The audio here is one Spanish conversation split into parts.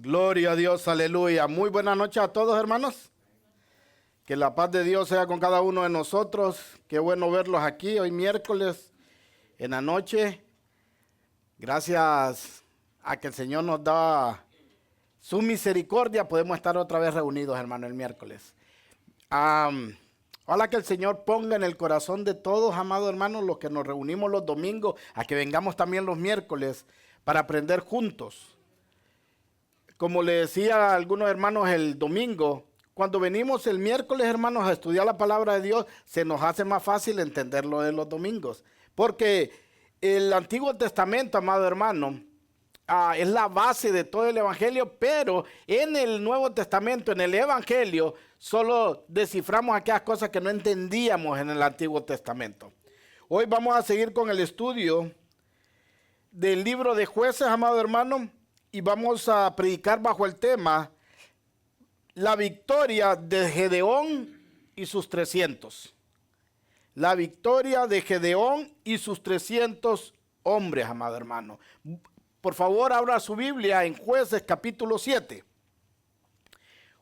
Gloria a Dios, aleluya. Muy buenas noches a todos, hermanos. Que la paz de Dios sea con cada uno de nosotros. Qué bueno verlos aquí hoy miércoles en la noche. Gracias a que el Señor nos da su misericordia, podemos estar otra vez reunidos, hermano, el miércoles. Ojalá que el Señor ponga en el corazón de todos, amados hermanos, los que nos reunimos los domingos, a que vengamos también los miércoles para aprender juntos. Como le decía a algunos hermanos el domingo, cuando venimos el miércoles, hermanos, a estudiar la palabra de Dios, se nos hace más fácil entenderlo de los domingos. Porque el Antiguo Testamento, amado hermano, es la base de todo el Evangelio, pero en el Nuevo Testamento, en el Evangelio, solo desciframos aquellas cosas que no entendíamos en el Antiguo Testamento. Hoy vamos a seguir con el estudio del libro de Jueces, amado hermano, y vamos a predicar bajo el tema la victoria de Gedeón y sus 300. La victoria de Gedeón y sus 300 hombres, amado hermano. Por favor, abra su Biblia en Jueces capítulo 7.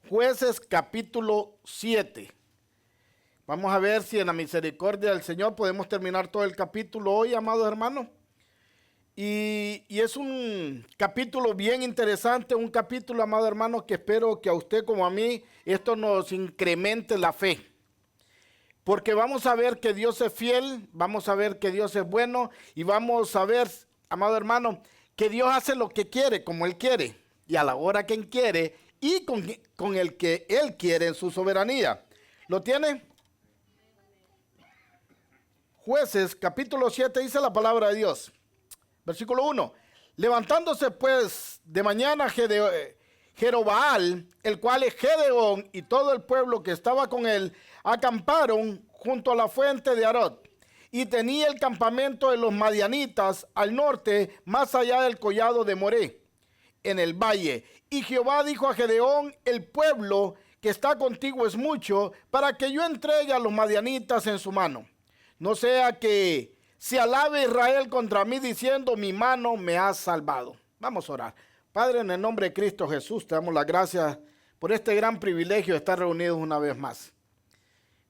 Jueces capítulo 7. Vamos a ver si en la misericordia del Señor podemos terminar todo el capítulo hoy, amados hermanos. Y es un capítulo bien interesante, un capítulo, amado hermano, que espero que a usted como a mí esto nos incremente la fe. Porque vamos a ver que Dios es fiel, vamos a ver que Dios es bueno y vamos a ver, amado hermano, que Dios hace lo que quiere, como Él quiere y a la hora que Él quiere y con el que Él quiere en su soberanía. ¿Lo tiene? Jueces capítulo 7 dice la palabra de Dios. Versículo 1. Levantándose pues de mañana Jerobaal, el cual es Gedeón, y todo el pueblo que estaba con él, acamparon junto a la fuente de Arod. Y tenía el campamento de los madianitas al norte, más allá del collado de Moré, en el valle. Y Jehová dijo a Gedeón: el pueblo que está contigo es mucho, para que yo entregue a los madianitas en su mano. No sea que se alabe Israel contra mí diciendo: mi mano me ha salvado. Vamos a orar. Padre, en el nombre de Cristo Jesús, te damos las gracias por este gran privilegio de estar reunidos una vez más.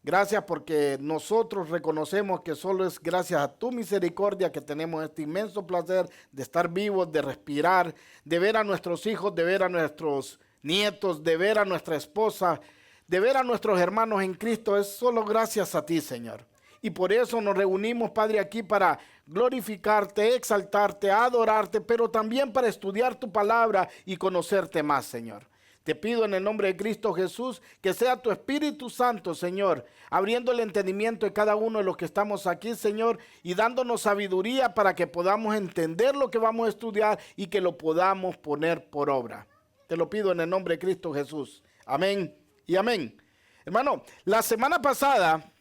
Gracias porque nosotros reconocemos que solo es gracias a tu misericordia que tenemos este inmenso placer de estar vivos, de respirar, de ver a nuestros hijos, de ver a nuestros nietos, de ver a nuestra esposa, de ver a nuestros hermanos en Cristo. Es solo gracias a ti, Señor. Y por eso nos reunimos, Padre, aquí para glorificarte, exaltarte, adorarte, pero también para estudiar tu palabra y conocerte más, Señor. Te pido en el nombre de Cristo Jesús que sea tu Espíritu Santo, Señor, abriendo el entendimiento de cada uno de los que estamos aquí, Señor, y dándonos sabiduría para que podamos entender lo que vamos a estudiar y que lo podamos poner por obra. Te lo pido en el nombre de Cristo Jesús. Amén y amén. Hermano, la semana pasada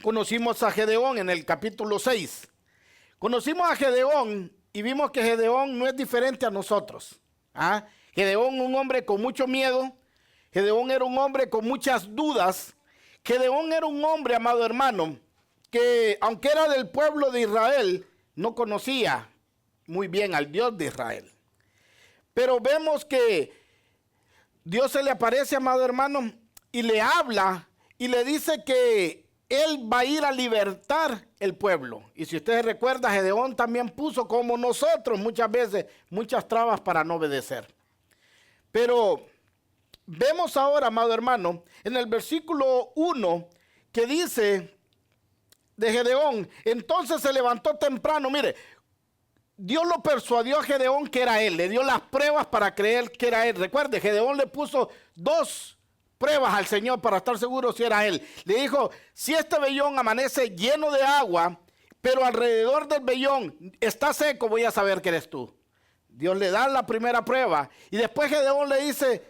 conocimos a Gedeón en el capítulo 6. Conocimos a Gedeón y vimos que Gedeón no es diferente a nosotros. Gedeón, un hombre con mucho miedo. Gedeón era un hombre con muchas dudas. Gedeón era un hombre, amado hermano, que aunque era del pueblo de Israel, no conocía muy bien al Dios de Israel. Pero vemos que Dios se le aparece, amado hermano, y le habla y le dice que Él va a ir a libertar el pueblo. Y si usted recuerda, Gedeón también puso, como nosotros muchas veces, muchas trabas para no obedecer. Pero vemos ahora, amado hermano, en el versículo 1, que dice de Gedeón: entonces se levantó temprano. Mire, Dios lo persuadió a Gedeón que era él, le dio las pruebas para creer que era él. Recuerde, Gedeón le puso dos pruebas al Señor para estar seguro si era él. Le dijo: si este vellón amanece lleno de agua, pero alrededor del vellón está seco, voy a saber que eres tú. Dios le da la primera prueba y después Gedeón le dice: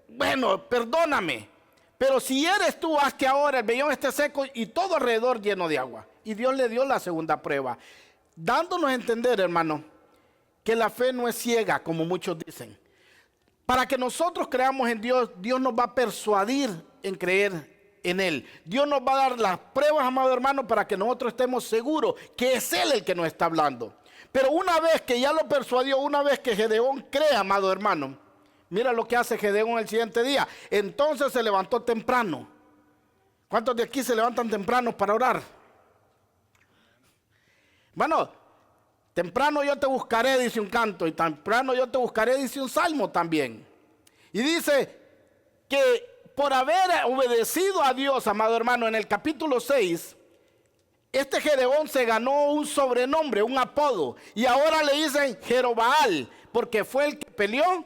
bueno, perdóname, pero si eres tú, haz que ahora el vellón esté seco y todo alrededor lleno de agua. Y Dios le dio la segunda prueba, dándonos a entender, hermano, que la fe no es ciega, como muchos dicen. Para que nosotros creamos en Dios, Dios nos va a persuadir en creer en Él. Dios nos va a dar las pruebas, amado hermano, para que nosotros estemos seguros que es Él el que nos está hablando. Pero una vez que ya lo persuadió, una vez que Gedeón cree, amado hermano, Mira lo que hace Gedeón el siguiente día. Entonces se levantó temprano. ¿Cuántos de aquí se levantan temprano para orar? Bueno, temprano yo te buscaré, dice un canto, y temprano yo te buscaré, dice un salmo también. Y dice que por haber obedecido a Dios, amado hermano, en el capítulo 6, este Gedeón se ganó un sobrenombre, un apodo, y ahora le dicen Jerobaal, porque fue el que peleó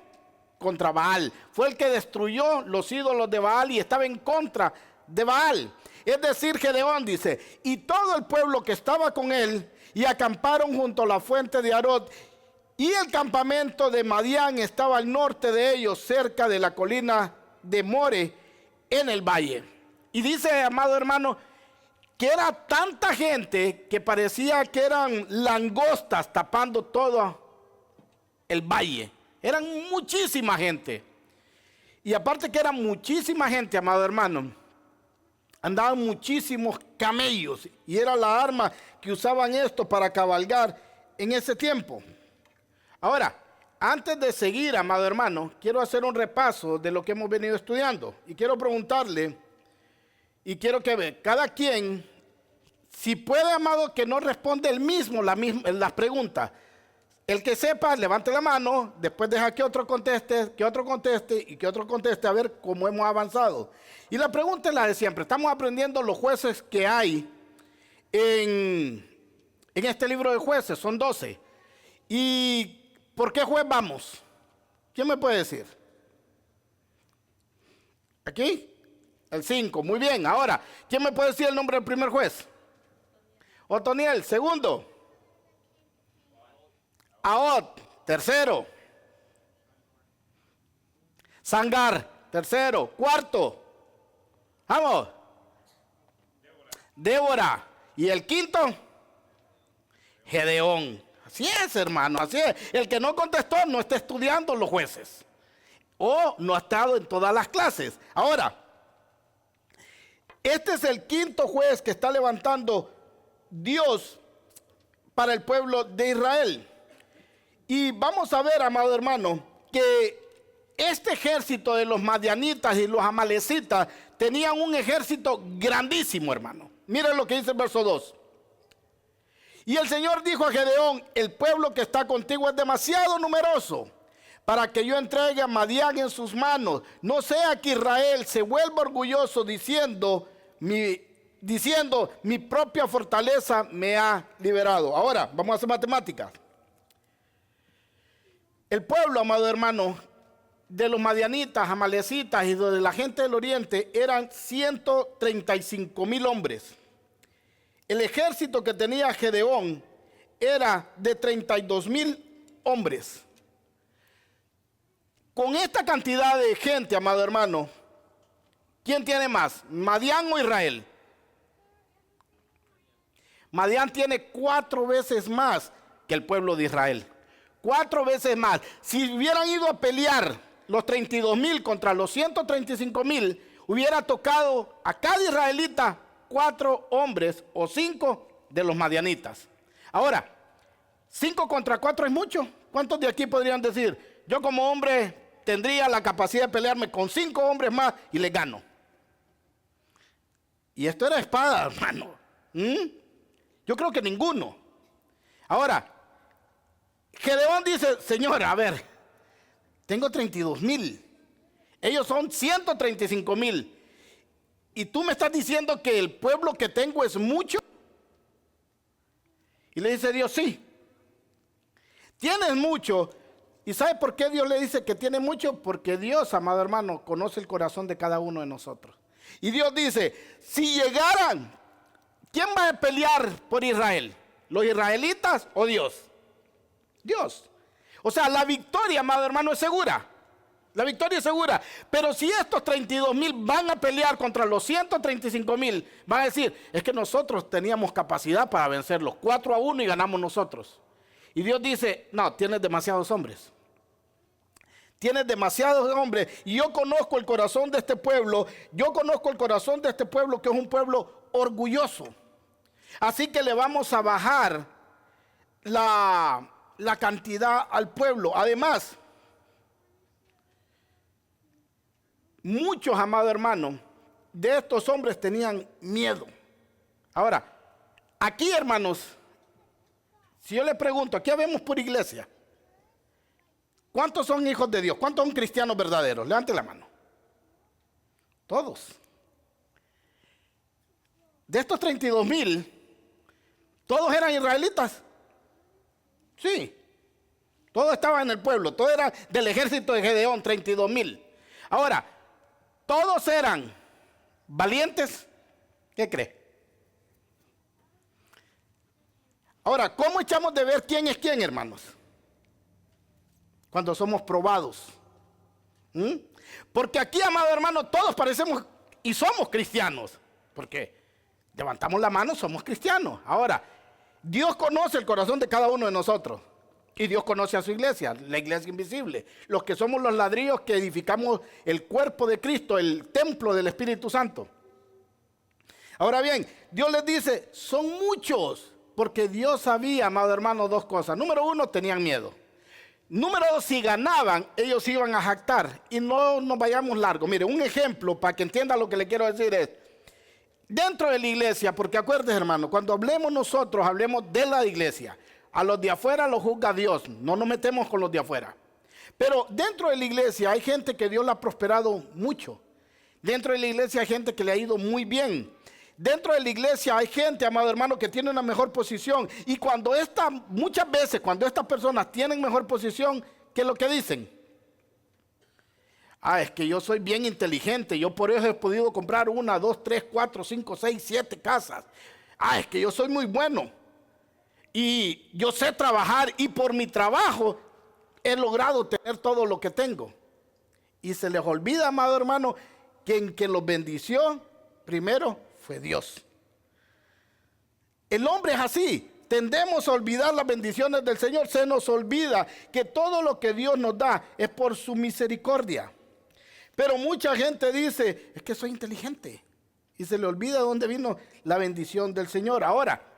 contra Baal, fue el que destruyó los ídolos de Baal y estaba en contra de Baal. Es decir, Gedeón dice, y todo el pueblo que estaba con él, y acamparon junto a la fuente de Arod, y el campamento de Madián estaba al norte de ellos, cerca de la colina de More, en el valle. Y dice, amado hermano, que era tanta gente que parecía que eran langostas tapando todo el valle. Eran muchísima gente. Y aparte que era muchísima gente, amado hermano, andaban muchísimos camellos. Y era la arma que usaban esto para cabalgar en ese tiempo. Ahora, antes de seguir, amado hermano, quiero hacer un repaso de lo que hemos venido estudiando. Y quiero preguntarle, y quiero que vea, cada quien, si puede, amado, que no responde el mismo las preguntas. El que sepa, levante la mano, después deja que otro conteste, y que otro conteste, a ver cómo hemos avanzado. Y la pregunta es la de siempre. Estamos aprendiendo los jueces que hay en este libro de jueces, son 12. ¿Y por qué juez vamos? ¿Quién me puede decir? ¿Aquí? El 5, muy bien. Ahora, ¿quién me puede decir el nombre del primer juez? Otoniel. Segundo. Ahod. Tercero. Sangar. Tercero. Cuarto. Vamos. Débora. Y el quinto. Gedeón. Así es, hermano, así es. El que no contestó no está estudiando los jueces. O no ha estado en todas las clases. Ahora, este es el quinto juez que está levantando Dios para el pueblo de Israel. Y vamos a ver, amado hermano, que este ejército de los madianitas y los amalecitas tenían un ejército grandísimo, hermano. Miren lo que dice el verso 2. Y el Señor dijo a Gedeón, el pueblo que está contigo es demasiado numeroso para que yo entregue a Madián en sus manos. No sea que Israel se vuelva orgulloso diciendo, mi propia fortaleza me ha liberado. Ahora, vamos a hacer matemáticas. El pueblo, amado hermano, de los madianitas, amalecitas y de la gente del oriente eran 135,000 hombres. El ejército que tenía Gedeón era de 32,000 hombres. Con esta cantidad de gente, amado hermano, ¿quién tiene más? ¿Madián o Israel? Madián tiene 4 veces más que el pueblo de Israel. 4 veces más. Si hubieran ido a pelear los 32,000 contra los 135,000, hubiera tocado a cada israelita 4 hombres o 5 de los madianitas. Ahora, 5 contra 4 es mucho. ¿Cuántos de aquí podrían decir, yo como hombre tendría la capacidad de pelearme con 5 hombres más y les gano? Y esto era espada, hermano. Yo creo que ninguno. Ahora, Gedeón dice, Señor, a ver, tengo 32,000. Ellos son 135,000. ¿Y tú me estás diciendo que el pueblo que tengo es mucho? Y le dice Dios, sí. Tienes mucho. ¿Y sabe por qué Dios le dice que tiene mucho? Porque Dios, amado hermano, conoce el corazón de cada uno de nosotros. Y Dios dice, si llegaran, ¿quién va a pelear por Israel? ¿Los israelitas o Dios? Dios. O sea, la victoria, amado hermano, es segura. La victoria es segura. Pero si estos 32,000 van a pelear contra los 135,000, van a decir, es que nosotros teníamos capacidad para vencerlos 4-1 y ganamos nosotros. Y Dios dice, no, tienes demasiados hombres. Tienes demasiados hombres. Y yo conozco el corazón de este pueblo. Yo conozco el corazón de este pueblo que es un pueblo orgulloso. Así que le vamos a bajar la cantidad al pueblo. Además, muchos, amado hermano, de estos hombres tenían miedo. Ahora, aquí, hermanos, si yo le pregunto, aquí habemos por iglesia, ¿cuántos son hijos de Dios? ¿Cuántos son cristianos verdaderos? Levante la mano. Todos. De estos 32,000, ¿todos eran israelitas? Sí. Todos estaban en el pueblo, todos eran del ejército de Gedeón, 32,000. Ahora, ¿todos eran valientes? ¿Qué cree? Ahora, ¿cómo echamos de ver quién es quién, hermanos? Cuando somos probados. Porque aquí, amado hermano, todos parecemos y somos cristianos. Porque levantamos la mano, somos cristianos. Ahora, Dios conoce el corazón de cada uno de nosotros. Y Dios conoce a su iglesia, la iglesia invisible. Los que somos los ladrillos que edificamos el cuerpo de Cristo, el templo del Espíritu Santo. Ahora bien, Dios les dice, son muchos. Porque Dios sabía, amado hermano, dos cosas. Número uno, tenían miedo. Número dos, si ganaban, ellos iban a jactar. Y no nos vayamos largo. Mire, un ejemplo para que entienda lo que le quiero decir es, dentro de la iglesia, porque acuérdese, hermano, cuando hablemos nosotros, hablemos de la iglesia. A los de afuera los juzga Dios, no nos metemos con los de afuera. Pero dentro de la iglesia hay gente que Dios le ha prosperado mucho. Dentro de la iglesia hay gente que le ha ido muy bien. Dentro de la iglesia hay gente, amado hermano, que tiene una mejor posición. Y muchas veces cuando estas personas tienen mejor posición, ¿qué es lo que dicen? Es que yo soy bien inteligente, yo por eso he podido comprar 1, 2, 3, 4, 5, 6, 7 casas. Es que yo soy muy bueno. Y yo sé trabajar y por mi trabajo he logrado tener todo lo que tengo. Y se les olvida, amado hermano, que quien los bendició primero fue Dios. El hombre es así. Tendemos a olvidar las bendiciones del Señor. Se nos olvida que todo lo que Dios nos da es por su misericordia. Pero mucha gente dice, es que soy inteligente. Y se le olvida de dónde vino la bendición del Señor. Ahora,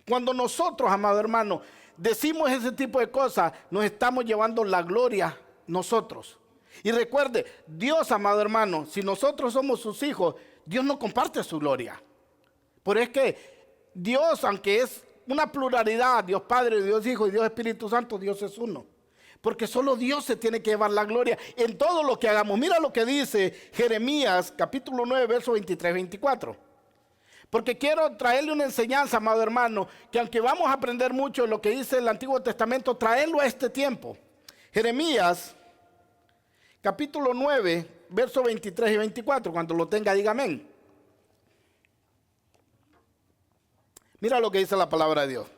cuando nosotros, amado hermano, decimos ese tipo de cosas, nos estamos llevando la gloria nosotros. Y recuerde, Dios, amado hermano, si nosotros somos sus hijos, Dios no comparte su gloria. Por es que Dios, aunque es una pluralidad, Dios Padre, Dios Hijo y Dios Espíritu Santo, Dios es uno. Porque solo Dios se tiene que llevar la gloria en todo lo que hagamos. Mira lo que dice Jeremías, capítulo 9, versos 23, 24. Porque quiero traerle una enseñanza, amado hermano, que aunque vamos a aprender mucho de lo que dice el Antiguo Testamento, traerlo a este tiempo. Jeremías, capítulo 9, versos 23 y 24. Cuando lo tenga, diga amén. Mira lo que dice la palabra de Dios.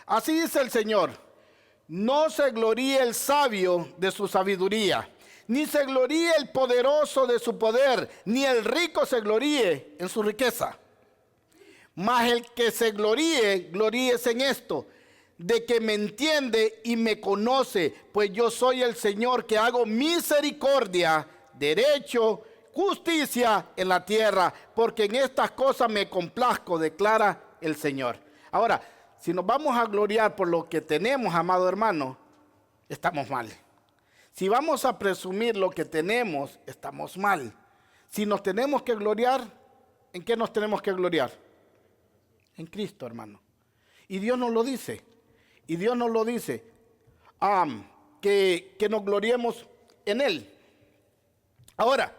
Así dice el Señor: no se gloríe el sabio de su sabiduría, ni se gloríe el poderoso de su poder, ni el rico se gloríe en su riqueza. Mas el que se gloríe, gloríese en esto, de que me entiende y me conoce, pues yo soy el Señor que hago misericordia, derecho, justicia en la tierra, porque en estas cosas me complazco, declara el Señor. Ahora, si nos vamos a gloriar por lo que tenemos, amado hermano, estamos mal. Si vamos a presumir lo que tenemos, estamos mal. Si nos tenemos que gloriar, ¿en qué nos tenemos que gloriar? En Cristo, hermano. Y Dios nos lo dice. Y Dios nos lo dice. Que nos gloriemos en Él. Ahora,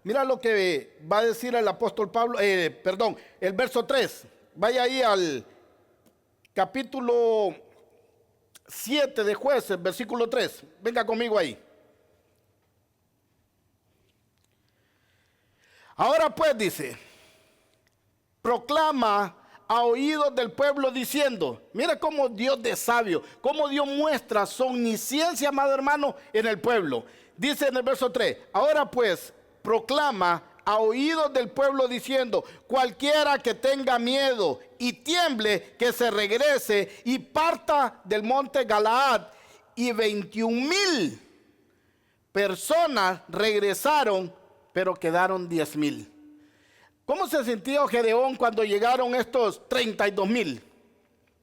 mira lo que va a decir el apóstol Pablo, el verso 3. Vaya ahí al capítulo 7 de Jueces, versículo 3. Venga conmigo ahí. Ahora pues dice, proclama a oídos del pueblo diciendo, mira cómo Dios de sabio, cómo Dios muestra su omnisciencia, amado hermano, en el pueblo. Dice en el verso 3, ahora pues proclama a oídos del pueblo diciendo, cualquiera que tenga miedo y tiemble, que se regrese y parta del monte Galaad. Y 21,000 personas regresaron, pero quedaron 10,000. ¿Cómo se sintió Gedeón cuando llegaron estos 32,000?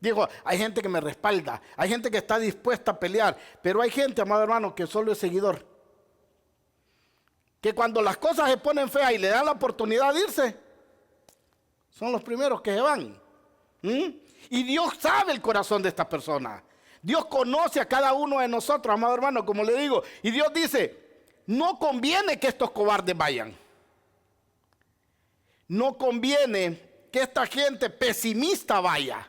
Dijo, hay gente que me respalda, hay gente que está dispuesta a pelear, pero hay gente, amado hermano, que solo es seguidor. que cuando las cosas se ponen feas y le dan la oportunidad de irse, son los primeros que se van. Y Dios sabe el corazón de estas personas. Dios conoce a cada uno de nosotros, amado hermano, como le digo. Y Dios dice, no conviene que estos cobardes vayan. No conviene que esta gente pesimista vaya.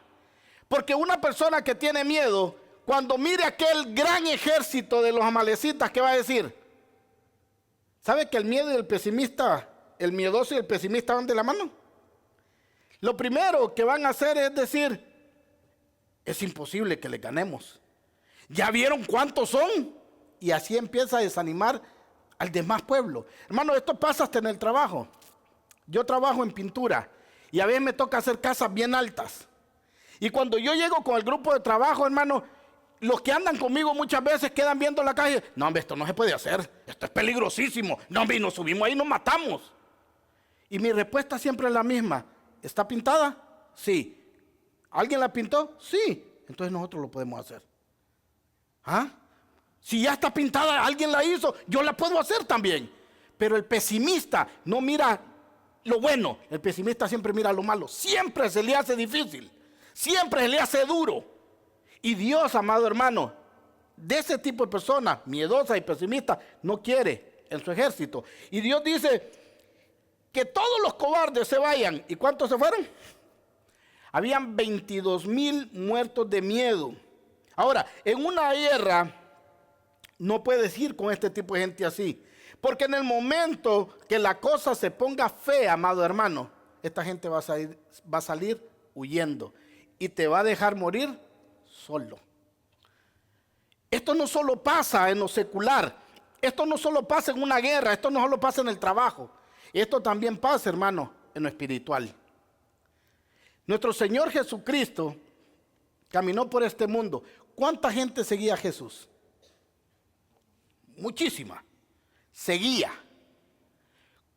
Porque una persona que tiene miedo, cuando mire aquel gran ejército de los amalecitas, ¿qué va a decir? ¿Sabe que el miedo y el pesimista, el miedoso y el pesimista van de la mano? Lo primero que van a hacer es decir, es imposible que le ganemos. ¿Ya vieron cuántos son? Y así empieza a desanimar al demás pueblo. Hermano, esto pasa hasta en el trabajo. Yo trabajo en pintura y a veces me toca hacer casas bien altas. Y cuando yo llego con el grupo de trabajo, hermano, los que andan conmigo muchas veces quedan viendo la calle. No, hombre, esto no se puede hacer. Esto es peligrosísimo. No, hombre, nos subimos ahí y nos matamos. Y mi respuesta siempre es la misma. ¿Está pintada? Sí. ¿Alguien la pintó? Sí. Entonces nosotros lo podemos hacer. ¿Ah? Si ya está pintada, alguien la hizo, yo la puedo hacer también. Pero el pesimista no mira lo bueno. El pesimista siempre mira lo malo. Siempre se le hace difícil. Siempre se le hace duro. Y Dios, amado hermano, de ese tipo de personas, miedosa y pesimista, no quiere en su ejército. Y Dios dice que todos los cobardes se vayan. ¿Y cuántos se fueron? Habían 22,000 muertos de miedo. Ahora, en una guerra no puedes ir con este tipo de gente así. Porque en el momento que la cosa se ponga fea, amado hermano, esta gente va a salir huyendo. Y te va a dejar morir solo. Esto no solo pasa en lo secular. Esto no solo pasa en una guerra. Esto no solo pasa en el trabajo. Esto también pasa, hermano, en lo espiritual. Nuestro Señor Jesucristo caminó por este mundo. ¿Cuánta gente seguía a Jesús? Muchísima. Seguía.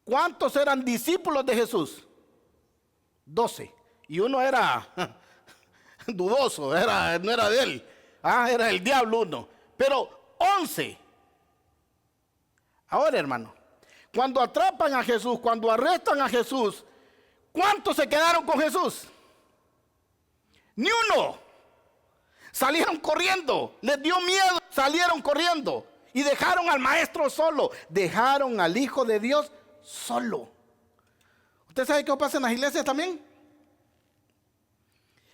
¿Cuántos eran discípulos de Jesús? 12. Y uno era dudoso, no era de él. Era el diablo uno. Pero 11. Ahora, hermano, cuando atrapan a Jesús, cuando arrestan a Jesús, ¿cuántos se quedaron con Jesús? Ni uno. Salieron corriendo, les dio miedo, salieron corriendo y dejaron al maestro solo, dejaron al Hijo de Dios solo. ¿Usted sabe qué pasa en las iglesias también?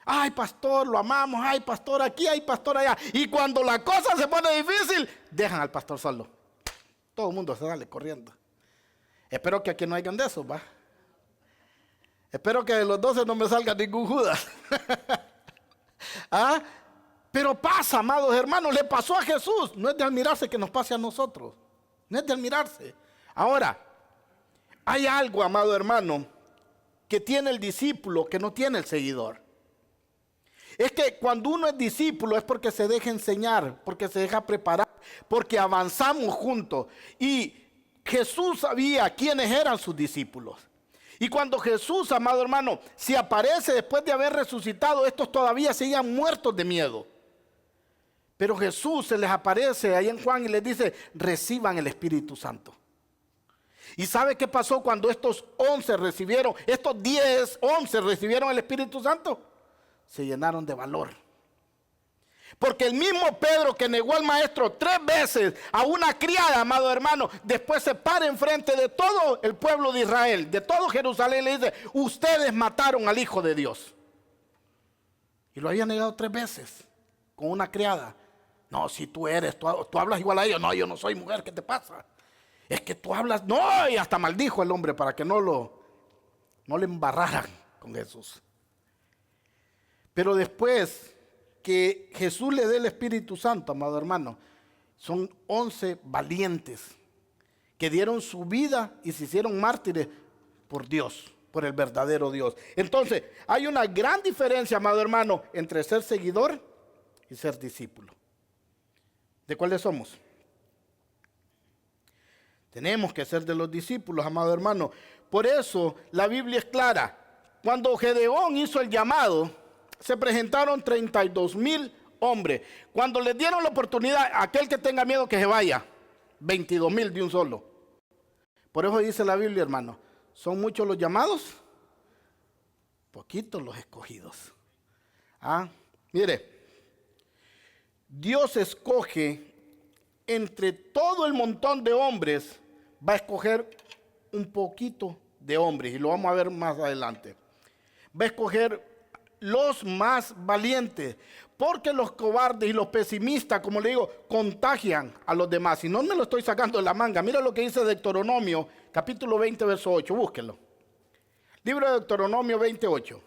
Ay, pastor, lo amamos, ay, pastor aquí, ay, pastor allá. Y cuando la cosa se pone difícil, dejan al pastor solo. Todo el mundo se sale corriendo. Espero que aquí no hayan de esos, ¿va? Espero que de los 12 no me salga ningún Judas. Pero pasa, amados hermanos, le pasó a Jesús. No es de admirarse que nos pase a nosotros. No es de admirarse. Ahora, hay algo, amado hermano, que tiene el discípulo que no tiene el seguidor. Es que cuando uno es discípulo es porque se deja enseñar, porque se deja preparar, porque avanzamos juntos. Y Jesús sabía quiénes eran sus discípulos. Y cuando Jesús, amado hermano, se aparece después de haber resucitado, estos todavía seguían muertos de miedo. Pero Jesús se les aparece ahí en Juan y les dice, reciban el Espíritu Santo. ¿Y sabe qué pasó cuando estos 11 recibieron, estos 10, 11 recibieron el Espíritu Santo? Se llenaron de valor. Porque el mismo Pedro que negó al maestro 3 veces a una criada, amado hermano, después se para enfrente de todo el pueblo de Israel, de todo Jerusalén, le dice, ustedes mataron al Hijo de Dios. Y lo había negado 3 veces con una criada. No, si tú hablas igual a ellos. No, yo no soy mujer, ¿qué te pasa? Es que tú hablas, no, y hasta maldijo el hombre para que no le embarraran con Jesús. Pero después que Jesús le dé el Espíritu Santo, amado hermano, son 11 valientes que dieron su vida y se hicieron mártires por Dios, por el verdadero Dios. Entonces, hay una gran diferencia, amado hermano, entre ser seguidor y ser discípulo. ¿De cuáles somos? Tenemos que ser de los discípulos, amado hermano. Por eso la Biblia es clara. Cuando Gedeón hizo el llamado, se presentaron 32,000 hombres. Cuando les dieron la oportunidad, aquel que tenga miedo que se vaya, 22,000 de un solo. Por eso dice la Biblia, hermano, son muchos los llamados, poquitos los escogidos. Mire, Dios escoge entre todo el montón de hombres, va a escoger un poquito de hombres, y lo vamos a ver más adelante. Va a escoger los más valientes, porque los cobardes y los pesimistas, como le digo, contagian a los demás. Y no me lo estoy sacando de la manga. Mira lo que dice Deuteronomio, capítulo 20, verso 8. Búsquenlo. Libro de Deuteronomio 28.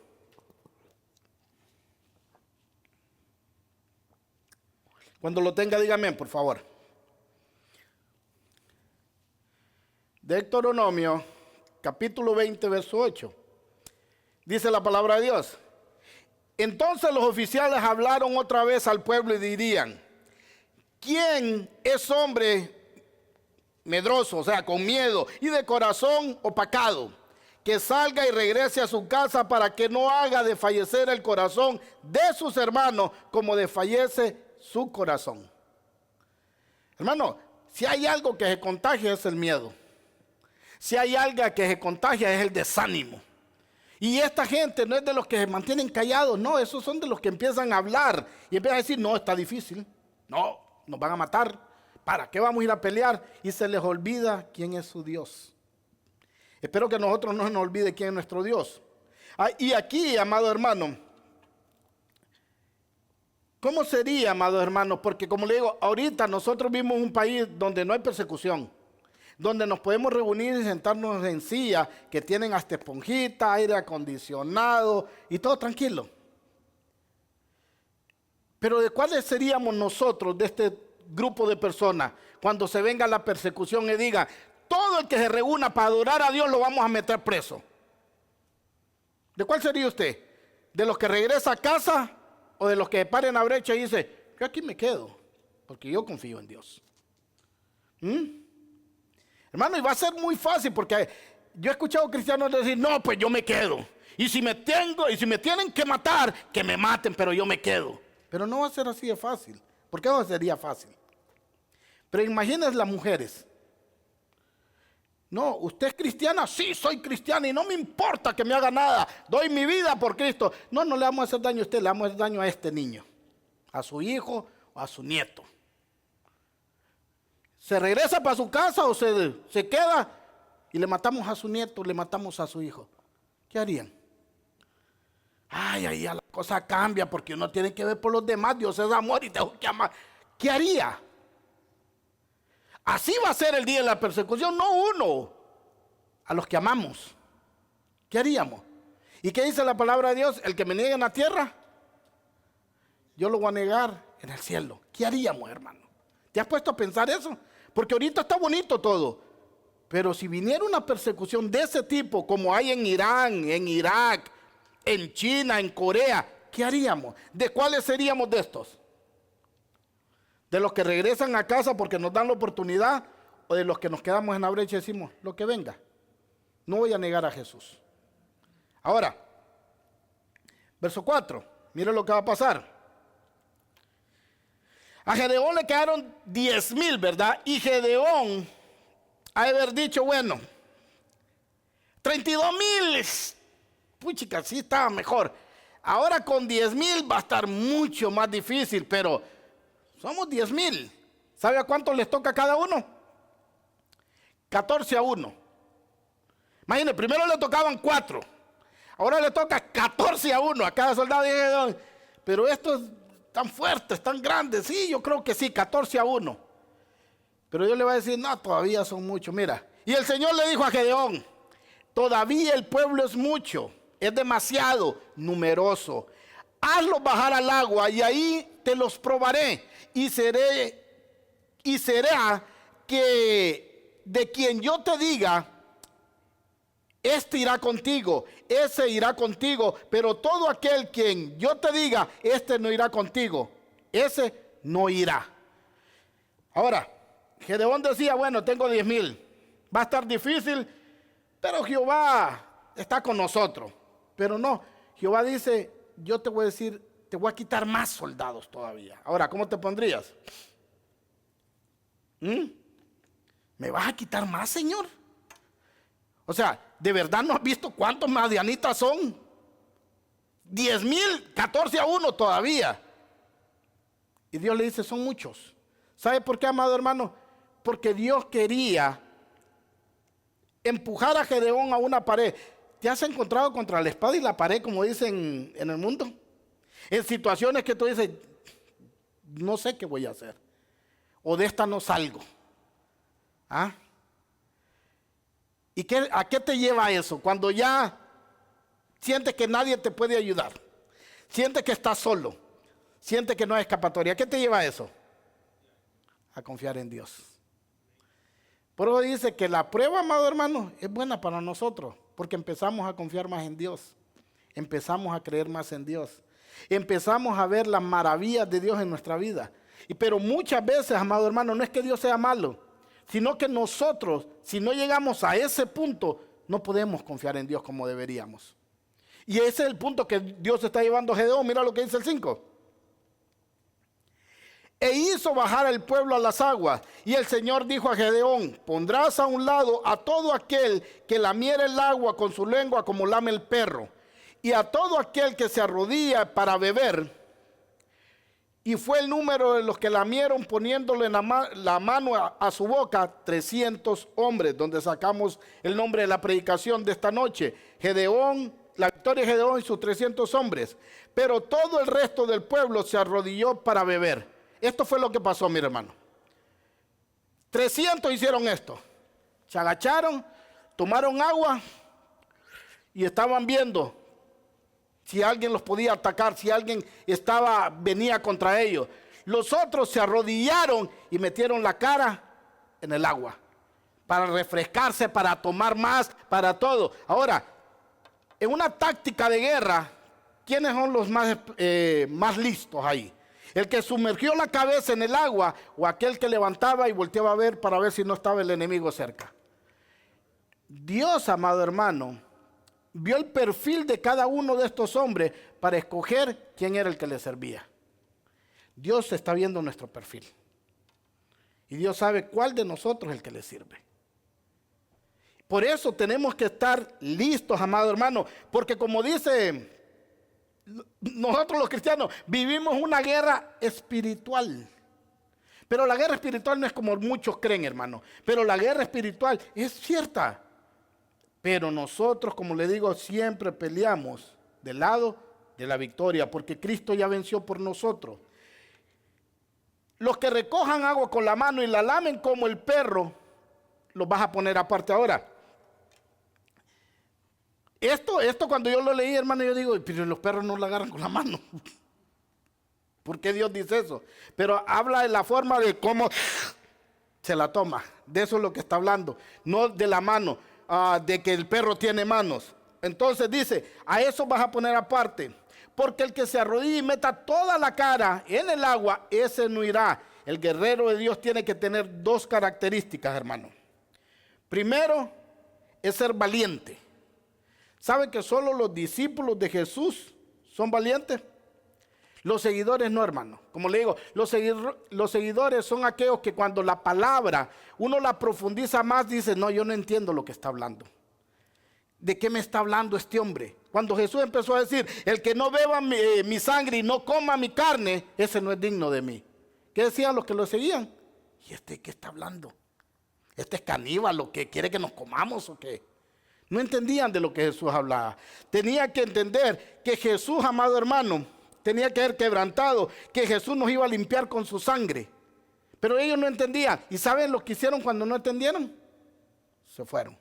Cuando lo tenga, dígame, por favor. Deuteronomio, capítulo 20, verso 8. Dice la palabra de Dios. Entonces los oficiales hablaron otra vez al pueblo y dirían, ¿quién es hombre medroso, o sea, con miedo y de corazón opacado, que salga y regrese a su casa para que no haga desfallecer el corazón de sus hermanos como desfallece su corazón? Hermano, si hay algo que se contagia es el miedo. Si hay algo que se contagia es el desánimo. Y esta gente no es de los que se mantienen callados, no, esos son de los que empiezan a hablar y empiezan a decir, no, está difícil, no, nos van a matar, ¿para qué vamos a ir a pelear? Y se les olvida quién es su Dios. Espero que a nosotros no se nos olvide quién es nuestro Dios. Y aquí, amado hermano, ¿cómo sería, amado hermano? Porque como le digo, ahorita nosotros vivimos un país donde no hay persecución, donde nos podemos reunir y sentarnos en sillas que tienen hasta esponjita, aire acondicionado y todo tranquilo. Pero ¿de cuáles seríamos nosotros de este grupo de personas cuando se venga la persecución y diga, todo el que se reúna para adorar a Dios lo vamos a meter preso? ¿De cuál sería usted? ¿De los que regresa a casa o de los que paren la brecha y dice, yo aquí me quedo porque yo confío en Dios? Hermano, y va a ser muy fácil porque yo he escuchado cristianos decir, no, pues yo me quedo. Y si me tienen que matar, que me maten, pero yo me quedo. Pero no va a ser así de fácil. ¿Por qué no sería fácil? Pero imagínense las mujeres. No, ¿usted es cristiana? Sí, soy cristiana y no me importa que me haga nada. Doy mi vida por Cristo. No, no le vamos a hacer daño a usted, le vamos a hacer daño a este niño. A su hijo o a su nieto. ¿Se regresa para su casa o se queda y le matamos a su nieto, le matamos a su hijo? ¿Qué harían? Ay, ahí la cosa cambia porque uno tiene que ver por los demás. Dios es amor y tengo que amar. ¿Qué haría? Así va a ser el día de la persecución, no uno, a los que amamos. ¿Qué haríamos? ¿Y qué dice la palabra de Dios? El que me niegue en la tierra, yo lo voy a negar en el cielo. ¿Qué haríamos, hermano? ¿Te has puesto a pensar eso? Porque ahorita está bonito todo. Pero si viniera una persecución de ese tipo, como hay en Irán, en Irak, en China, en Corea, ¿qué haríamos? ¿De cuáles seríamos de estos? ¿De los que regresan a casa porque nos dan la oportunidad? ¿O de los que nos quedamos en la brecha y decimos, lo que venga? No voy a negar a Jesús. Ahora, verso 4, mire lo que va a pasar. A Gedeón le quedaron 10,000, ¿verdad? Y Gedeón ha de haber dicho, bueno, 32,000, puchica, sí estaba mejor. Ahora con 10,000 va a estar mucho más difícil, pero somos 10,000. ¿Sabe a cuánto les toca a cada uno? 14-1. Imagínense, primero le tocaban 4. Ahora le toca 14-1 a cada soldado de Gedeón. Pero estos tan fuertes, tan grandes, sí, yo creo que sí, 14-1. Pero yo le voy a decir, no, todavía son muchos, mira. Y el Señor le dijo a Gedeón, todavía el pueblo es mucho, es demasiado numeroso. Hazlos bajar al agua y ahí te los probaré. Y será que de quien yo te diga, este irá contigo, ese irá contigo, pero todo aquel quien yo te diga, este no irá contigo, ese no irá. Ahora, Gedeón decía, bueno, tengo 10,000, va a estar difícil, pero Jehová está con nosotros. Pero no, Jehová dice, yo te voy a decir, te voy a quitar más soldados todavía. Ahora, ¿cómo te pondrías? ¿Me vas a quitar más, Señor? O sea, ¿de verdad no has visto cuántos madianitas son? 10,000, 14-1 todavía. Y Dios le dice, son muchos. ¿Sabe por qué, amado hermano? Porque Dios quería empujar a Gedeón a una pared. ¿Te has encontrado contra la espada y la pared, como dicen en el mundo? En situaciones que tú dices, no sé qué voy a hacer. O de esta no salgo. ¿Ah? ¿Y a qué te lleva eso? Cuando ya sientes que nadie te puede ayudar. Sientes que estás solo. Sientes que no hay escapatoria. ¿A qué te lleva a eso? A confiar en Dios. Por eso dice que la prueba, amado hermano, es buena para nosotros. Porque empezamos a confiar más en Dios. Empezamos a creer más en Dios. Empezamos a ver las maravillas de Dios en nuestra vida. Pero muchas veces, amado hermano, no es que Dios sea malo, sino que nosotros, si no llegamos a ese punto, no podemos confiar en Dios como deberíamos. Y ese es el punto que Dios está llevando a Gedeón. Mira lo que dice el 5. E hizo bajar al pueblo a las aguas. Y el Señor dijo a Gedeón, pondrás a un lado a todo aquel que lamiere el agua con su lengua como lame el perro. Y a todo aquel que se arrodilla para beber. Y fue el número de los que lamieron poniéndole la mano a su boca, 300 hombres, donde sacamos el nombre de la predicación de esta noche. Gedeón, la victoria de Gedeón y sus 300 hombres. Pero todo el resto del pueblo se arrodilló para beber. Esto fue lo que pasó, mi hermano. 300 hicieron esto. Se agacharon, tomaron agua y estaban viendo si alguien los podía atacar, si alguien venía contra ellos. Los otros se arrodillaron y metieron la cara en el agua para refrescarse, para tomar más, para todo. Ahora, en una táctica de guerra, ¿quiénes son los más listos ahí? ¿El que sumergió la cabeza en el agua o aquel que levantaba y volteaba a ver para ver si no estaba el enemigo cerca? Dios, amado hermano, vio el perfil de cada uno de estos hombres para escoger quién era el que le servía. Dios está viendo nuestro perfil. Y Dios sabe cuál de nosotros es el que le sirve. Por eso tenemos que estar listos, amado hermano, porque como dice, nosotros los cristianos vivimos una guerra espiritual. Pero la guerra espiritual no es como muchos creen, hermano. Pero la guerra espiritual es cierta. Pero nosotros, como le digo, siempre peleamos del lado de la victoria, porque Cristo ya venció por nosotros. Los que recojan agua con la mano y la lamen como el perro, los vas a poner aparte ahora. Esto cuando yo lo leí, hermano, yo digo, pero los perros no la agarran con la mano. ¿Por qué Dios dice eso? Pero habla de la forma de cómo se la toma. De eso es lo que está hablando. No de la mano, de que el perro tiene manos. Entonces dice, a eso vas a poner aparte. Porque el que se arrodille y meta toda la cara en el agua, ese no irá. El guerrero de Dios tiene que tener dos características, hermano. Primero, es ser valiente. ¿Saben que solo los discípulos de Jesús son valientes? Los seguidores no, hermano. Como le digo, los seguidores son aquellos que cuando la palabra uno la profundiza más, dice, no, yo no entiendo lo que está hablando. ¿De qué me está hablando este hombre? Cuando Jesús empezó a decir, el que no beba mi sangre y no coma mi carne, ese no es digno de mí. ¿Qué decían los que lo seguían? ¿Y este qué está hablando? ¿Este es caníbal o que quiere que nos comamos o qué? No entendían de lo que Jesús hablaba. Tenía que entender que Jesús, amado hermano, tenía que haber quebrantado, que Jesús nos iba a limpiar con su sangre. Pero ellos no entendían. ¿Y saben lo que hicieron cuando no entendieron? Se fueron.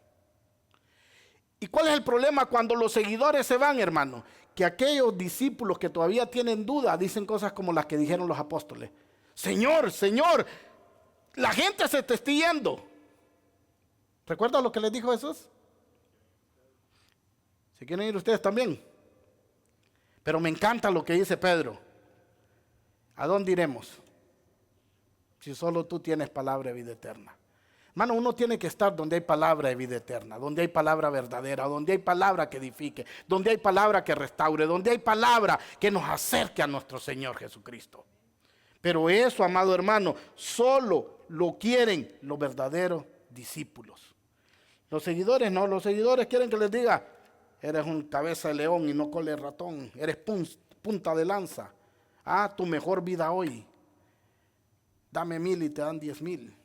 ¿Y cuál es el problema cuando los seguidores se van, hermano? Que aquellos discípulos que todavía tienen duda dicen cosas como las que dijeron los apóstoles. Señor, Señor, la gente se te está yendo. ¿Recuerdan lo que les dijo Jesús? Si quieren ir ustedes también. Pero me encanta lo que dice Pedro. ¿A dónde iremos? Si solo tú tienes palabra de vida eterna. Hermano, uno tiene que estar donde hay palabra de vida eterna, donde hay palabra verdadera, donde hay palabra que edifique, donde hay palabra que restaure, donde hay palabra que nos acerque a nuestro Señor Jesucristo. Pero eso, amado hermano, solo lo quieren los verdaderos discípulos. Los seguidores no, los seguidores quieren que les diga, eres un cabeza de león y no cola de ratón, eres punta de lanza. Tu mejor vida hoy. Dame 1,000 y te dan 10,000.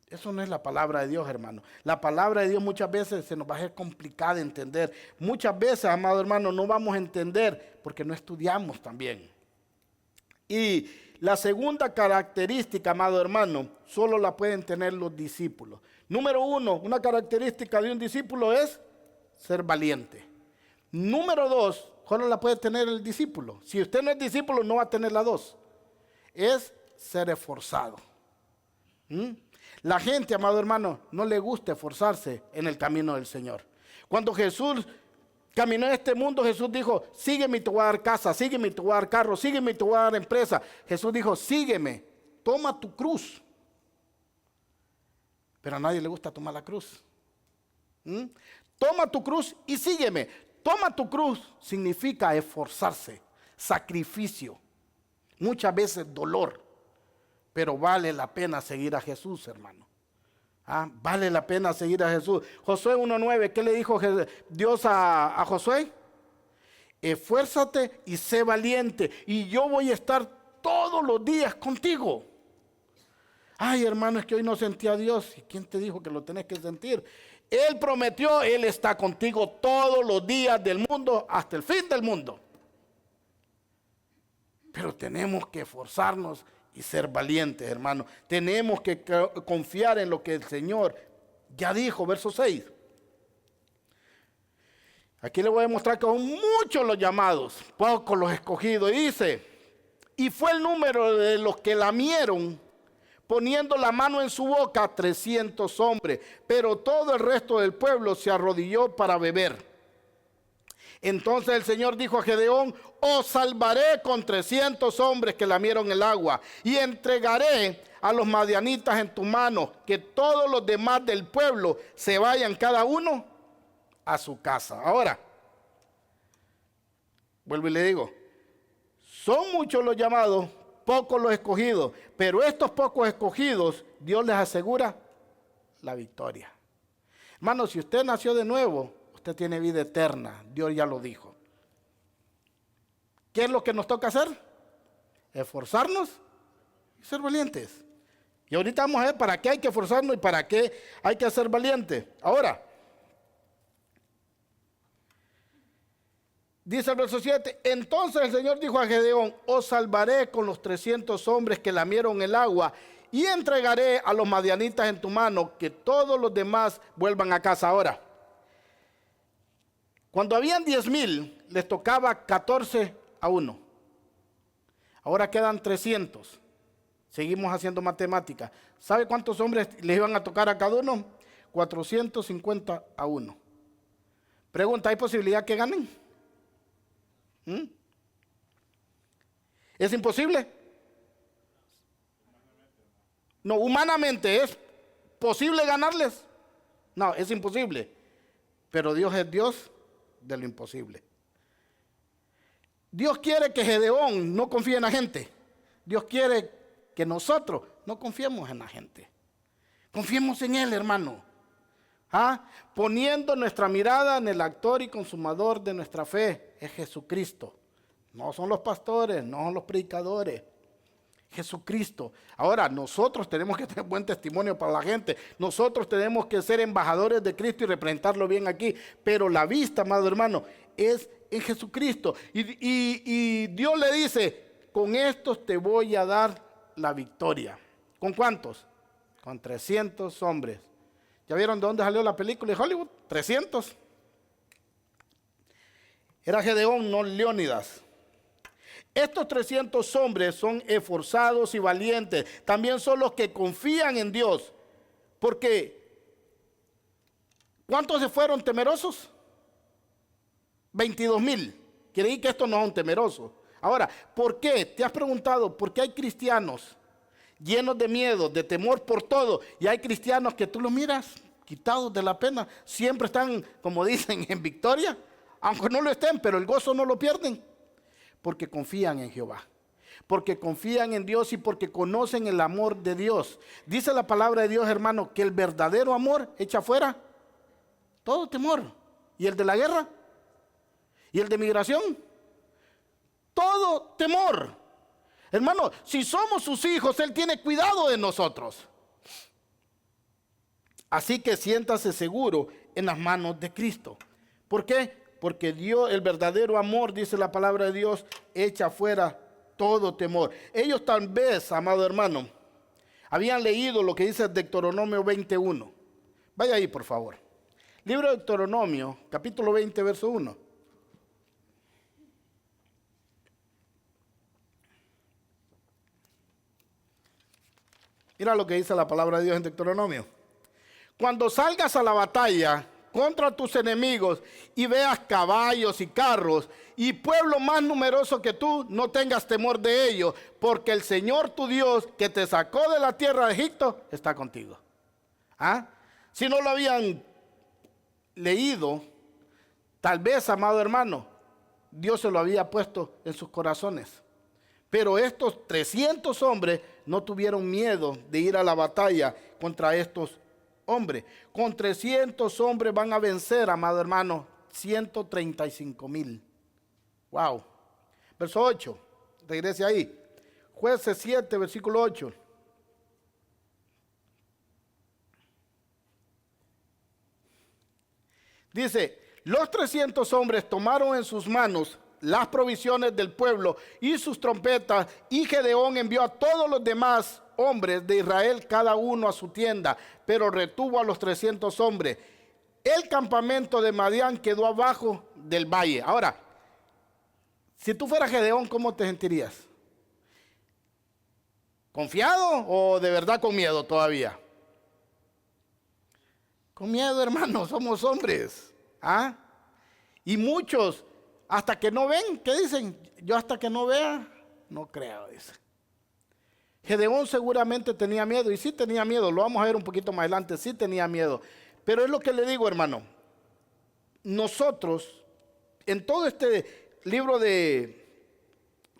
Eso no es la palabra de Dios, hermano. La palabra de Dios muchas veces se nos va a hacer complicada de entender. Muchas veces, amado hermano, no vamos a entender porque no estudiamos también. Y la segunda característica, amado hermano, solo la pueden tener los discípulos. Número 1, una característica de un discípulo es ser valiente. Número 2, solo la puede tener el discípulo. Si usted no es discípulo, no va a tener la 2. Es ser esforzado. La gente, amado hermano, no le gusta esforzarse en el camino del Señor. Cuando Jesús caminó en este mundo, Jesús dijo, sígueme y te voy a dar casa, sígueme y te voy a dar carro, sígueme y te voy a dar empresa. Jesús dijo, sígueme, toma tu cruz. Pero a nadie le gusta tomar la cruz. Toma tu cruz y sígueme. Toma tu cruz significa esforzarse, sacrificio, muchas veces dolor. Pero vale la pena seguir a Jesús, hermano. Vale la pena seguir a Jesús. Josué 1:9, ¿qué le dijo Dios a Josué? Esfuérzate y sé valiente, y yo voy a estar todos los días contigo. Ay, hermano, es que hoy no sentí a Dios. ¿Y quién te dijo que lo tenés que sentir? Él prometió, Él está contigo todos los días del mundo, hasta el fin del mundo. Pero tenemos que esforzarnos y ser valientes, hermano. Tenemos que confiar en lo que el Señor ya dijo, verso 6. Aquí le voy a demostrar que son muchos los llamados, pocos los escogidos. Y dice, y fue el número de los que lamieron, poniendo la mano en su boca, 300 hombres. Pero todo el resto del pueblo se arrodilló para beber. Entonces el Señor dijo a Gedeón, os salvaré con 300 hombres que lamieron el agua, y entregaré a los madianitas en tu mano, que todos los demás del pueblo se vayan cada uno a su casa. Ahora, vuelvo y le digo, son muchos los llamados, pocos los escogidos, pero estos pocos escogidos, Dios les asegura la victoria. Hermano, si usted nació de nuevo, usted tiene vida eterna, Dios ya lo dijo. ¿Qué es lo que nos toca hacer? Esforzarnos y ser valientes. Y ahorita vamos a ver para qué hay que esforzarnos y para qué hay que ser valientes. Ahora, dice el verso 7, entonces el Señor dijo a Gedeón, os salvaré con los 300 hombres que lamieron el agua, y entregaré a los madianitas en tu mano, que todos los demás vuelvan a casa. Ahora, cuando habían 10,000, les tocaba 14-1. Ahora quedan 300. Seguimos haciendo matemáticas. ¿Sabe cuántos hombres les iban a tocar a cada uno? 450-1. Pregunta, ¿hay posibilidad que ganen? ¿Es imposible? No, humanamente, ¿es posible ganarles? No, es imposible. Pero Dios es Dios de lo imposible. Dios quiere que Gedeón no confíe en la gente. Dios quiere que nosotros no confiemos en la gente. Confiemos en Él, hermano. Poniendo nuestra mirada en el autor y consumador de nuestra fe, es Jesucristo. No son los pastores, no son los predicadores. Jesucristo. Ahora, nosotros tenemos que tener buen testimonio para la gente. Nosotros tenemos que ser embajadores de Cristo y representarlo bien aquí. Pero la vista, amado hermano, es en Jesucristo. Y Dios le dice, con estos te voy a dar la victoria. ¿Con cuántos? Con 300 hombres. ¿Ya vieron de dónde salió la película de Hollywood? 300. Era Gedeón, no Leónidas. Estos 300 hombres son esforzados y valientes. También son los que confían en Dios. Porque, ¿cuántos se fueron temerosos? 22,000. Quiere decir que estos no son temerosos. Ahora, ¿por qué? ¿Te has preguntado por qué hay cristianos llenos de miedo, de temor por todo? Y hay cristianos que tú los miras quitados de la pena. Siempre están, como dicen, en victoria. Aunque no lo estén, pero el gozo no lo pierden. Porque confían en Jehová. porque confían en Dios y porque conocen el amor de Dios. Dice la palabra de Dios, hermano, que el verdadero amor echa fuera todo temor. ¿Y el de la guerra? ¿Y el de migración? Todo temor. Hermano, si somos sus hijos, Él tiene cuidado de nosotros. Así que siéntase seguro en las manos de Cristo. ¿Por qué? Porque Dios, el verdadero amor, dice la palabra de Dios, echa fuera todo temor. Ellos tal vez, amado hermano, habían leído lo que dice Deuteronomio 21. Vaya ahí, por favor. Libro de Deuteronomio, capítulo 20, verso 1. Mira lo que dice la palabra de Dios en Deuteronomio. Cuando salgas a la batalla contra tus enemigos y veas caballos y carros y pueblo más numeroso que tú, no tengas temor de ellos, porque el Señor tu Dios que te sacó de la tierra de Egipto está contigo. ¿Ah? Si no lo habían leído, tal vez, amado hermano, Dios se lo había puesto en sus corazones. Pero estos 300 hombres no tuvieron miedo de ir a la batalla contra estos hombres. Con 300 hombres van a vencer, amado hermano, 135,000. Wow. Verso 8. Regrese ahí. Jueces 7, versículo 8. Dice, los 300 hombres tomaron en sus manos las provisiones del pueblo y sus trompetas, y Gedeón envió a todos los demás hombres de Israel, cada uno a su tienda, pero retuvo a los 300 hombres. El campamento de Madián quedó abajo del valle. Ahora, si tú fueras Gedeón, ¿cómo te sentirías? ¿Confiado o de verdad con miedo todavía? Con miedo, hermano, somos hombres. ¿Ah? Y muchos, hasta que no ven, ¿qué dicen? Yo hasta que no vea, no creo, dice. Gedeón seguramente tenía miedo, y sí tenía miedo, lo vamos a ver un poquito más adelante, sí tenía miedo. Pero es lo que le digo, hermano. Nosotros, en todo este libro de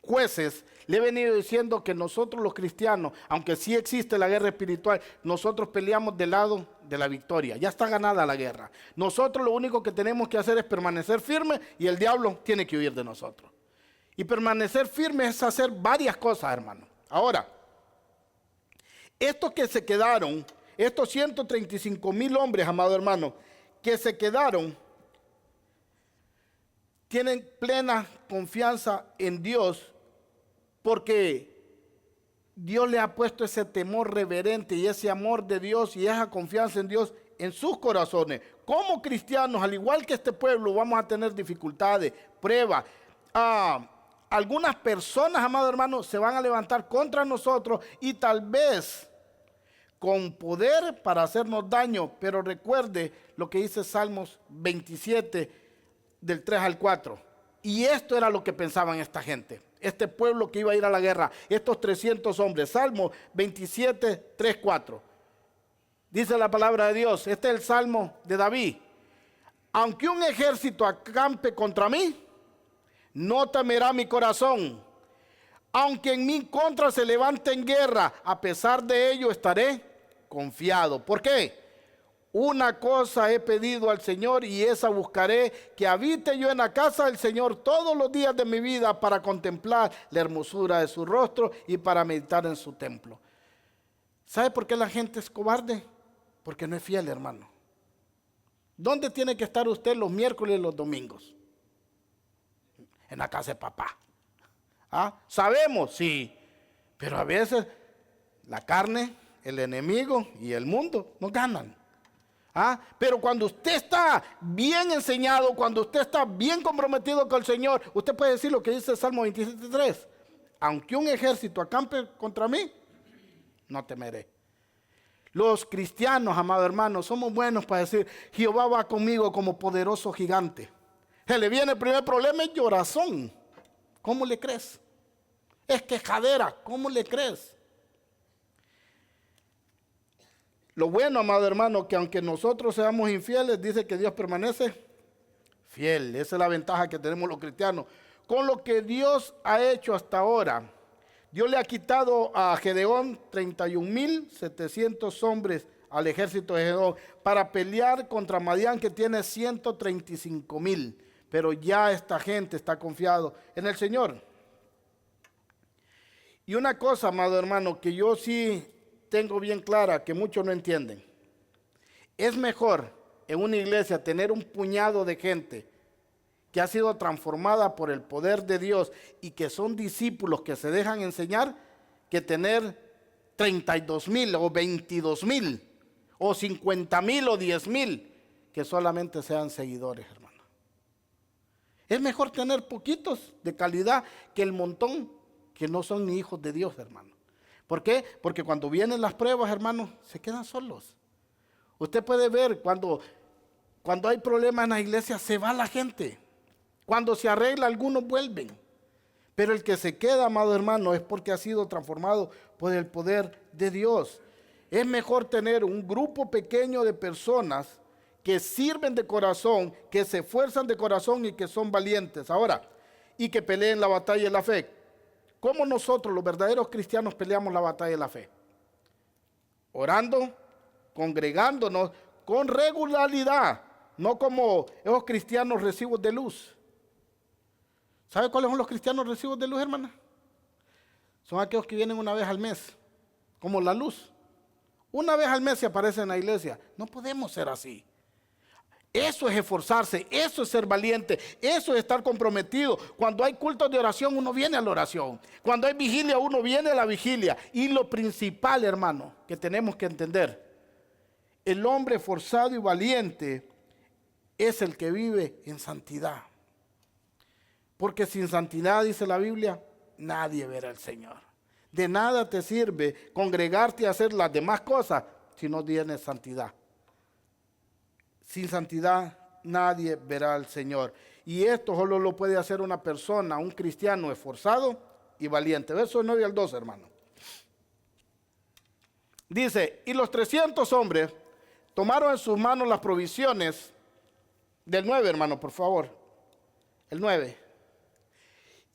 Jueces, le he venido diciendo que nosotros los cristianos, aunque sí existe la guerra espiritual, nosotros peleamos del lado de la victoria. Ya está ganada la guerra. Nosotros lo único que tenemos que hacer es permanecer firmes y el diablo tiene que huir de nosotros. Y permanecer firmes es hacer varias cosas, hermano. Ahora, estos que se quedaron, estos 135,000 hombres, amado hermano, que se quedaron, tienen plena confianza en Dios, porque Dios le ha puesto ese temor reverente y ese amor de Dios y esa confianza en Dios en sus corazones. Como cristianos, al igual que este pueblo, vamos a tener dificultades, pruebas. Algunas personas, amado hermano, se van a levantar contra nosotros y tal vez con poder para hacernos daño. Pero recuerde lo que dice Salmos 27, del 3 al 4. Y esto era lo que pensaban esta gente. Este pueblo que iba a ir a la guerra, estos 300 hombres. Salmo 27, 3, 4. Dice la palabra de Dios, este es el Salmo de David. Aunque un ejército acampe contra mí, no temerá mi corazón. Aunque en mi contra se levante en guerra, a pesar de ello estaré confiado. ¿Por qué? Una cosa he pedido al Señor y esa buscaré, que habite yo en la casa del Señor todos los días de mi vida, para contemplar la hermosura de su rostro y para meditar en su templo. ¿Sabe por qué la gente es cobarde? Porque no es fiel, hermano. ¿Dónde tiene que estar usted los miércoles y los domingos? En la casa de papá. ¿Ah? Sabemos, sí, pero a veces la carne, el enemigo y el mundo nos ganan. Pero cuando usted está bien enseñado, cuando usted está bien comprometido con el Señor, usted puede decir lo que dice el Salmo 27:3. Aunque un ejército acampe contra mí, no temeré. Los cristianos, amados hermanos, somos buenos para decir, Jehová va conmigo como poderoso gigante. Se le viene el primer problema, es llorazón. ¿Cómo le crees? Es quejadera, ¿cómo le crees? Lo bueno, amado hermano, que aunque nosotros seamos infieles, dice que Dios permanece fiel. Esa es la ventaja que tenemos los cristianos. Con lo que Dios ha hecho hasta ahora, Dios le ha quitado a Gedeón 31,700 hombres al ejército de Gedeón para pelear contra Madián, que tiene 135,000. Pero ya esta gente está confiado en el Señor. Y una cosa, amado hermano, que yo sí tengo bien clara, que muchos no entienden. Es mejor en una iglesia tener un puñado de gente que ha sido transformada por el poder de Dios y que son discípulos que se dejan enseñar, que tener 32,000 o 22,000 o 50,000 o 10,000 que solamente sean seguidores, hermano. Es mejor tener poquitos de calidad que el montón que no son ni hijos de Dios, hermano. ¿Por qué? Porque cuando vienen las pruebas, hermano, se quedan solos. Usted puede ver cuando hay problemas en la iglesia, se va la gente. Cuando se arregla, algunos vuelven. Pero el que se queda, amado hermano, es porque ha sido transformado por el poder de Dios. Es mejor tener un grupo pequeño de personas que sirven de corazón, que se esfuerzan de corazón y que son valientes. Ahora, y que peleen la batalla de la fe. ¿Cómo nosotros, los verdaderos cristianos, peleamos la batalla de la fe? Orando, congregándonos con regularidad, no como esos cristianos recibos de luz. ¿Sabe cuáles son los cristianos recibos de luz, hermana? Son aquellos que vienen una vez al mes, como la luz. Una vez al mes se aparece en la iglesia. No podemos ser así. Eso es esforzarse, eso es ser valiente, eso es estar comprometido. Cuando hay cultos de oración, uno viene a la oración. Cuando hay vigilia, uno viene a la vigilia. Y lo principal, hermano, que tenemos que entender, el hombre esforzado y valiente es el que vive en santidad. Porque sin santidad, dice la Biblia, nadie verá al Señor. De nada te sirve congregarte y hacer las demás cosas si no tienes santidad. Sin santidad nadie verá al Señor. Y esto solo lo puede hacer una persona, un cristiano esforzado y valiente. Versos 9 al 12, hermano. Dice, y los 300 hombres tomaron en sus manos las provisiones. Del 9, hermano, por favor. El 9.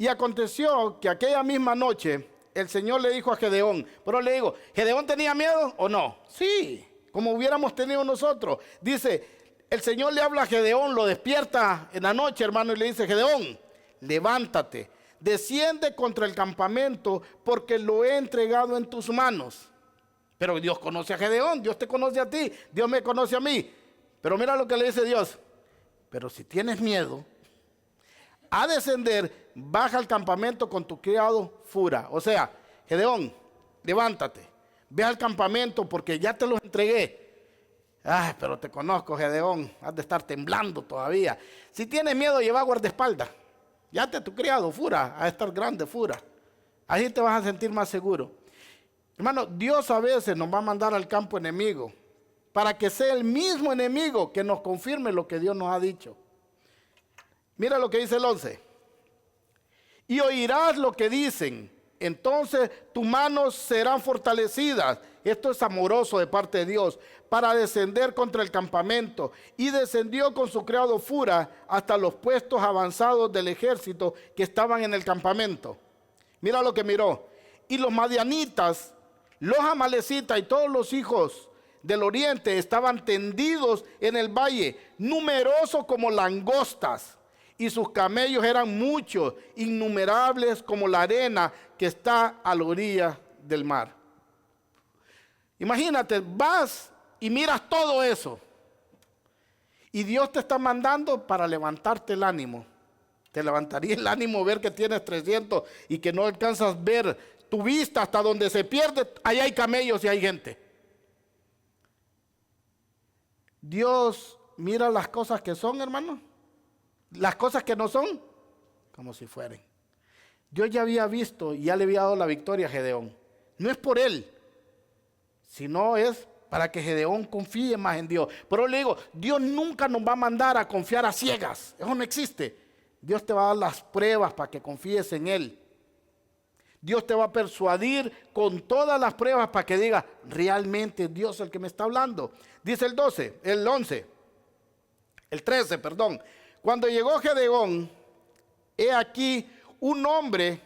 Y aconteció que aquella misma noche el Señor le dijo a Gedeón, pero le digo, ¿Gedeón tenía miedo o no? Sí, como hubiéramos tenido nosotros. Dice, el Señor le habla a Gedeón, lo despierta en la noche, hermano, y le dice, Gedeón, levántate, desciende contra el campamento porque lo he entregado en tus manos. Pero Dios conoce a Gedeón, Dios te conoce a ti, Dios me conoce a mí. Pero mira lo que le dice Dios, pero si tienes miedo a descender, baja al campamento con tu criado Fura. O sea, Gedeón, levántate, ve al campamento porque ya te los entregué. Ay, pero te conozco, Gedeón, has de estar temblando todavía. Si tienes miedo, lleva guardaespaldas. Ya tu criado Fura, a estar grande Fura. Ahí te vas a sentir más seguro. Hermano, Dios a veces nos va a mandar al campo enemigo para que sea el mismo enemigo que nos confirme lo que Dios nos ha dicho. Mira lo que dice el 11. Y oirás lo que dicen, entonces tus manos serán fortalecidas. Esto es amoroso de parte de Dios, para descender contra el campamento. Y descendió con su criado Fura hasta los puestos avanzados del ejército que estaban en el campamento. Mira lo que miró. Y los madianitas, los amalecitas y todos los hijos del oriente estaban tendidos en el valle, numerosos como langostas. Y sus camellos eran muchos, innumerables como la arena que está a la orilla del mar. Imagínate, vas y miras todo eso. Y Dios te está mandando para levantarte el ánimo. Te levantaría el ánimo ver que tienes 300 y que no alcanzas a ver tu vista hasta donde se pierde. Allá hay camellos y hay gente. Dios mira las cosas que son, hermano. Las cosas que no son, como si fueran. Dios ya había visto y ya le había dado la victoria a Gedeón. No es por él, sino es para que Gedeón confíe más en Dios. Pero le digo, Dios nunca nos va a mandar a confiar a ciegas. Eso no existe. Dios te va a dar las pruebas para que confíes en Él. Dios te va a persuadir con todas las pruebas para que diga, realmente Dios es el que me está hablando. Dice el 13, perdón. Cuando llegó Gedeón, he aquí un hombre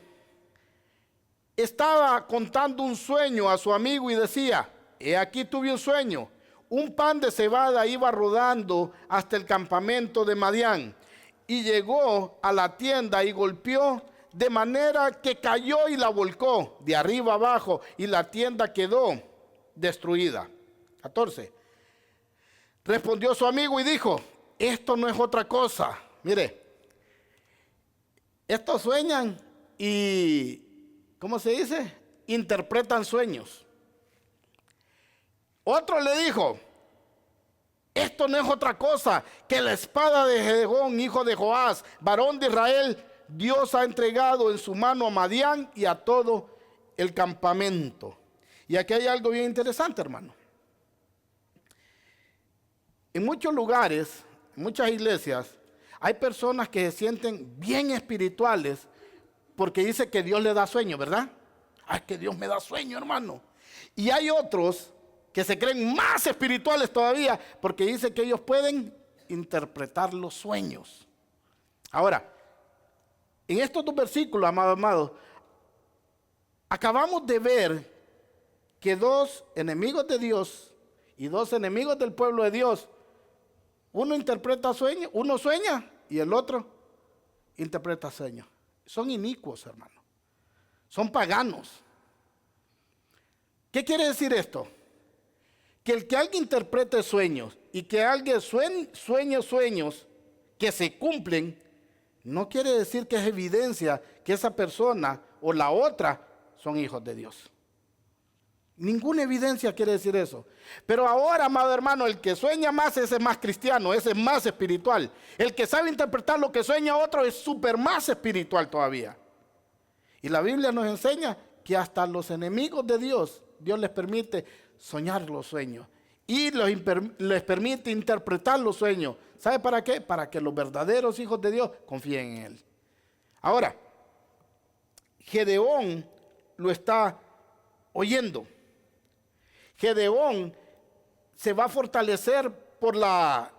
estaba contando un sueño a su amigo y decía: he aquí tuve un sueño. Un pan de cebada iba rodando hasta el campamento de Madián y llegó a la tienda y golpeó de manera que cayó y la volcó de arriba abajo y la tienda quedó destruida. 14. Respondió su amigo y dijo: esto no es otra cosa. Mire, estos sueñan y, ¿cómo se dice? Interpretan sueños. Otro le dijo: esto no es otra cosa que la espada de Gedeón, hijo de Joás, varón de Israel. Dios ha entregado en su mano a Madián y a todo el campamento. Y aquí hay algo bien interesante, hermano. En muchos lugares, en muchas iglesias, hay personas que se sienten bien espirituales porque dice que Dios le da sueño, ¿verdad? Ay, que Dios me da sueño, hermano. Y hay otros que se creen más espirituales todavía porque dice que ellos pueden interpretar los sueños. Ahora, en estos dos versículos, amado, acabamos de ver que dos enemigos de Dios y dos enemigos del pueblo de Dios, uno interpreta sueños, uno sueña y el otro interpreta sueños. Son inicuos, hermano. Son paganos. ¿Qué quiere decir esto? Que el que alguien interprete sueños y que alguien sueñe sueños que se cumplen, no quiere decir que es evidencia que esa persona o la otra son hijos de Dios. Ninguna evidencia quiere decir eso. Pero ahora, amado hermano, el que sueña más, ese es más cristiano, ese es más espiritual. El que sabe interpretar lo que sueña otro es súper más espiritual todavía. Y la Biblia nos enseña que hasta los enemigos de Dios, Dios les permite soñar los sueños. Y les permite interpretar los sueños. ¿Sabe para qué? Para que los verdaderos hijos de Dios confíen en Él. Ahora, Gedeón lo está oyendo. Gedeón se va a fortalecer por la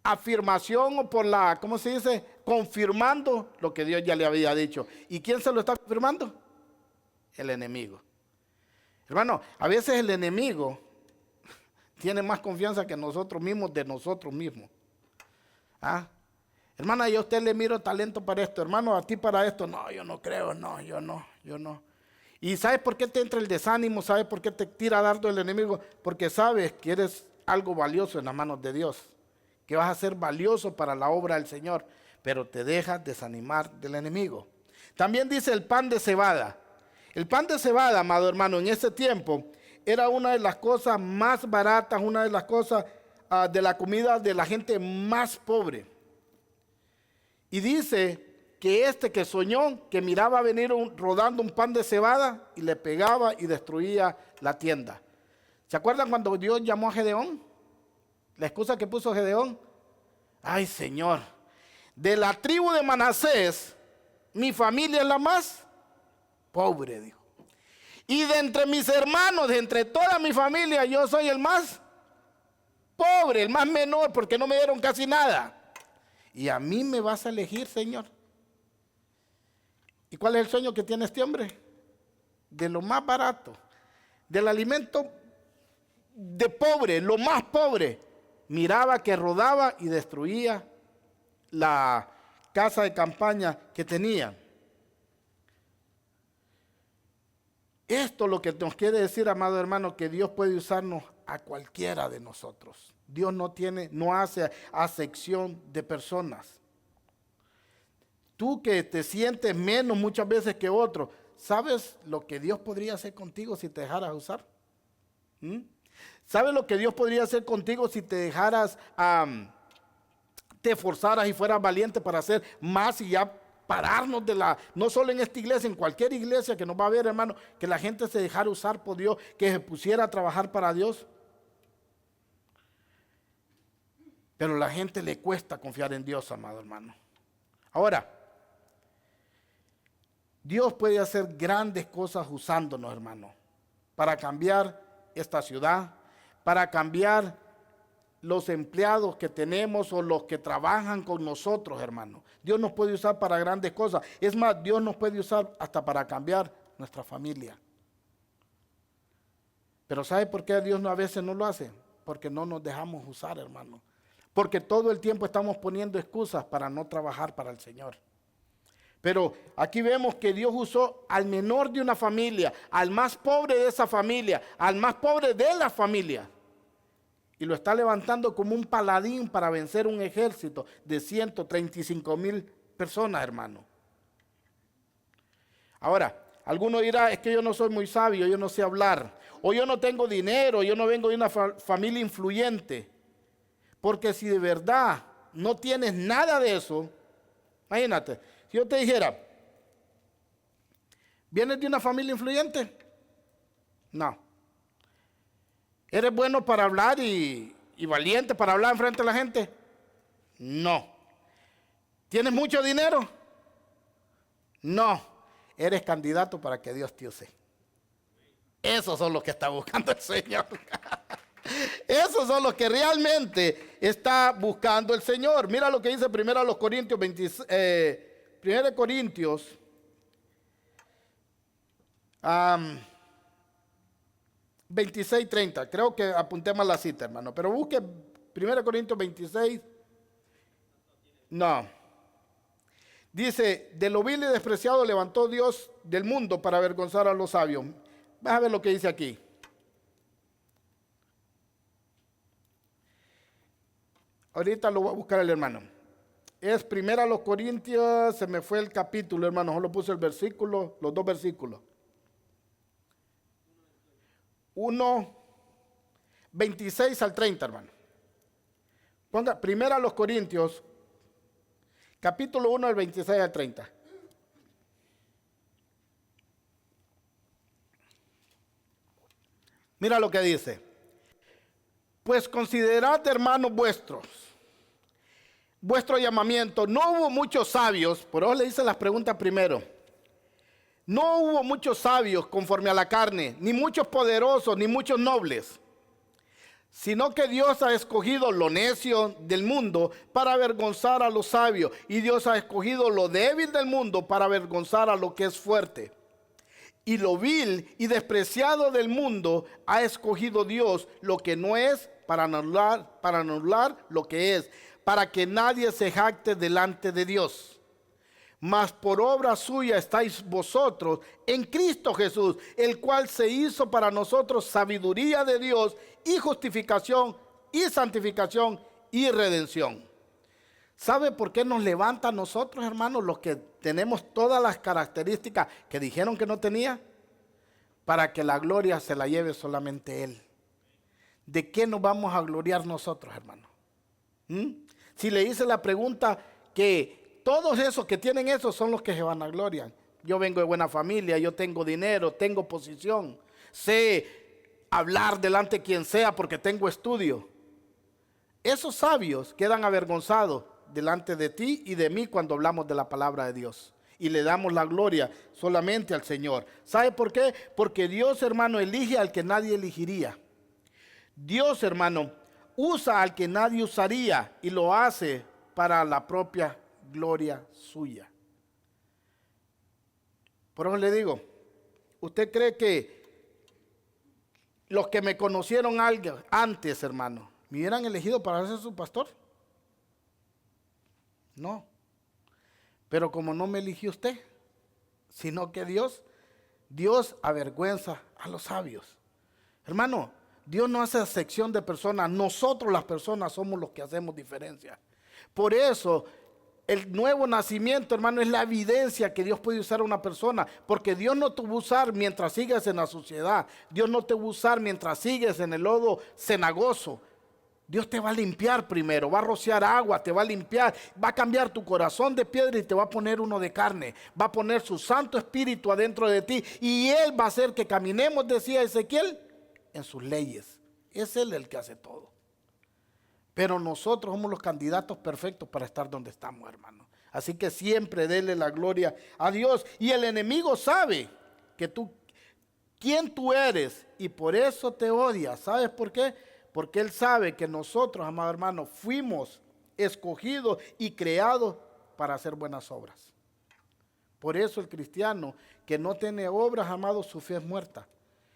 afirmación o por la, ¿cómo se dice? Confirmando lo que Dios ya le había dicho. ¿Y quién se lo está confirmando? El enemigo. Hermano, a veces el enemigo tiene más confianza que nosotros mismos de nosotros mismos. ¿Ah? Hermana, yo a usted le miro talento para esto. Hermano, a ti para esto. No, yo no creo, no, yo no. ¿Y sabes por qué te entra el desánimo? ¿Sabes por qué te tira dardo el enemigo? Porque sabes que eres algo valioso en las manos de Dios. Que vas a ser valioso para la obra del Señor. Pero te dejas desanimar del enemigo. También dice el pan de cebada. El pan de cebada, amado hermano, en ese tiempo era una de las cosas más baratas, una de las cosas de la comida de la gente más pobre. Y dice que este que soñó, que miraba venir rodando un pan de cebada y le pegaba y destruía la tienda. ¿Se acuerdan cuando Dios llamó a Gedeón? La excusa que puso Gedeón. Ay, Señor, de la tribu de Manasés, mi familia es la más pobre, dijo. Y de entre mis hermanos, de entre toda mi familia, yo soy el más pobre, el más menor, porque no me dieron casi nada. Y a mí me vas a elegir, Señor. ¿Y cuál es el sueño que tiene este hombre? De lo más barato, del alimento de pobre, lo más pobre. Miraba que rodaba y destruía la casa de campaña que tenía. Esto es lo que nos quiere decir, amado hermano, que Dios puede usarnos a cualquiera de nosotros. Dios no hace acepción de personas. Tú que te sientes menos muchas veces que otro, ¿sabes lo que Dios podría hacer contigo si te dejaras usar? ¿Sabes lo que Dios podría hacer contigo si te dejaras, te esforzaras y fueras valiente para hacer más y ya pararnos no solo en esta iglesia, en cualquier iglesia que nos va a ver, hermano, que la gente se dejara usar por Dios, que se pusiera a trabajar para Dios? Pero a la gente le cuesta confiar en Dios, amado hermano. Ahora, Dios puede hacer grandes cosas usándonos, hermano, para cambiar esta ciudad, para cambiar los empleados que tenemos o los que trabajan con nosotros, hermano. Dios nos puede usar para grandes cosas. Es más, Dios nos puede usar hasta para cambiar nuestra familia. Pero ¿sabe por qué Dios a veces no lo hace? Porque no nos dejamos usar, hermano. Porque todo el tiempo estamos poniendo excusas para no trabajar para el Señor. Pero aquí vemos que Dios usó al menor de una familia, al más pobre de esa familia, al más pobre de la familia. Y lo está levantando como un paladín para vencer un ejército de 135,000 personas, hermano. Ahora, alguno dirá, es que yo no soy muy sabio, yo no sé hablar, o yo no tengo dinero, yo no vengo de una familia influyente. Porque si de verdad no tienes nada de eso, imagínate, si yo te dijera, ¿vienes de una familia influyente? No. ¿Eres bueno para hablar y valiente para hablar enfrente de la gente? No. ¿Tienes mucho dinero? No. Eres candidato para que Dios te use. Esos son los que está buscando el Señor. Esos son los que realmente está buscando el Señor. Mira lo que dice 1 Corintios 26:30. Creo que apunté mal la cita, hermano. Pero busque 1 Corintios 26. No. Dice, de lo vil y despreciado levantó Dios del mundo para avergonzar a los sabios. Vas a ver lo que dice aquí. Ahorita lo voy a buscar el hermano. Es 1 Corintios, se me fue el capítulo, hermano. Solo puse el versículo, los dos versículos. 1:26 al 30, hermano. Ponga 1 Corintios, capítulo 1, del 26 al 30. Mira lo que dice. Pues considerad, hermanos vuestros, vuestro llamamiento. No hubo muchos sabios, por eso le hice las preguntas primero. No hubo muchos sabios conforme a la carne, ni muchos poderosos, ni muchos nobles, sino que Dios ha escogido lo necio del mundo para avergonzar a los sabios, y Dios ha escogido lo débil del mundo para avergonzar a lo que es fuerte. Y lo vil y despreciado del mundo ha escogido Dios lo que no es para anular lo que es, para que nadie se jacte delante de Dios. Mas por obra suya estáis vosotros en Cristo Jesús, el cual se hizo para nosotros sabiduría de Dios y justificación y santificación y redención. ¿Sabe por qué nos levanta a nosotros, hermanos, los que tenemos todas las características que dijeron que no tenía? Para que la gloria se la lleve solamente Él. ¿De qué nos vamos a gloriar nosotros, hermano? Si le hice la pregunta que todos esos que tienen eso son los que se van a gloriar. Yo vengo de buena familia, yo tengo dinero, tengo posición, sé hablar delante de quien sea porque tengo estudio. Esos sabios quedan avergonzados delante de ti y de mí cuando hablamos de la palabra de Dios y le damos la gloria solamente al Señor. ¿Sabe por qué? Porque Dios, hermano, elige al que nadie elegiría. Dios, hermano, usa al que nadie usaría y lo hace para la propia gloria suya. Por eso le digo, ¿usted cree que los que me conocieron antes, hermano, me hubieran elegido para ser su pastor? No. Pero como no me eligió usted, sino que Dios avergüenza a los sabios. Hermano, Dios no hace acepción de personas. Nosotros las personas somos los que hacemos diferencia. Por eso el nuevo nacimiento, hermano, es la evidencia que Dios puede usar a una persona. Porque Dios no te va a usar mientras sigues en la suciedad. Dios no te va a usar mientras sigues en el lodo cenagoso. Dios te va a limpiar primero, va a rociar agua, te va a limpiar, va a cambiar tu corazón de piedra y te va a poner uno de carne. Va a poner su Santo Espíritu adentro de ti y Él va a hacer que caminemos, decía Ezequiel, en sus leyes. Es Él el que hace todo. Pero nosotros somos los candidatos perfectos para estar donde estamos, hermano. Así que siempre dele la gloria a Dios. Y el enemigo sabe que quién tú eres y por eso te odia. ¿Sabes por qué? Porque Él sabe que nosotros, amado hermano, fuimos escogidos y creados para hacer buenas obras. Por eso el cristiano que no tiene obras, amado, su fe es muerta.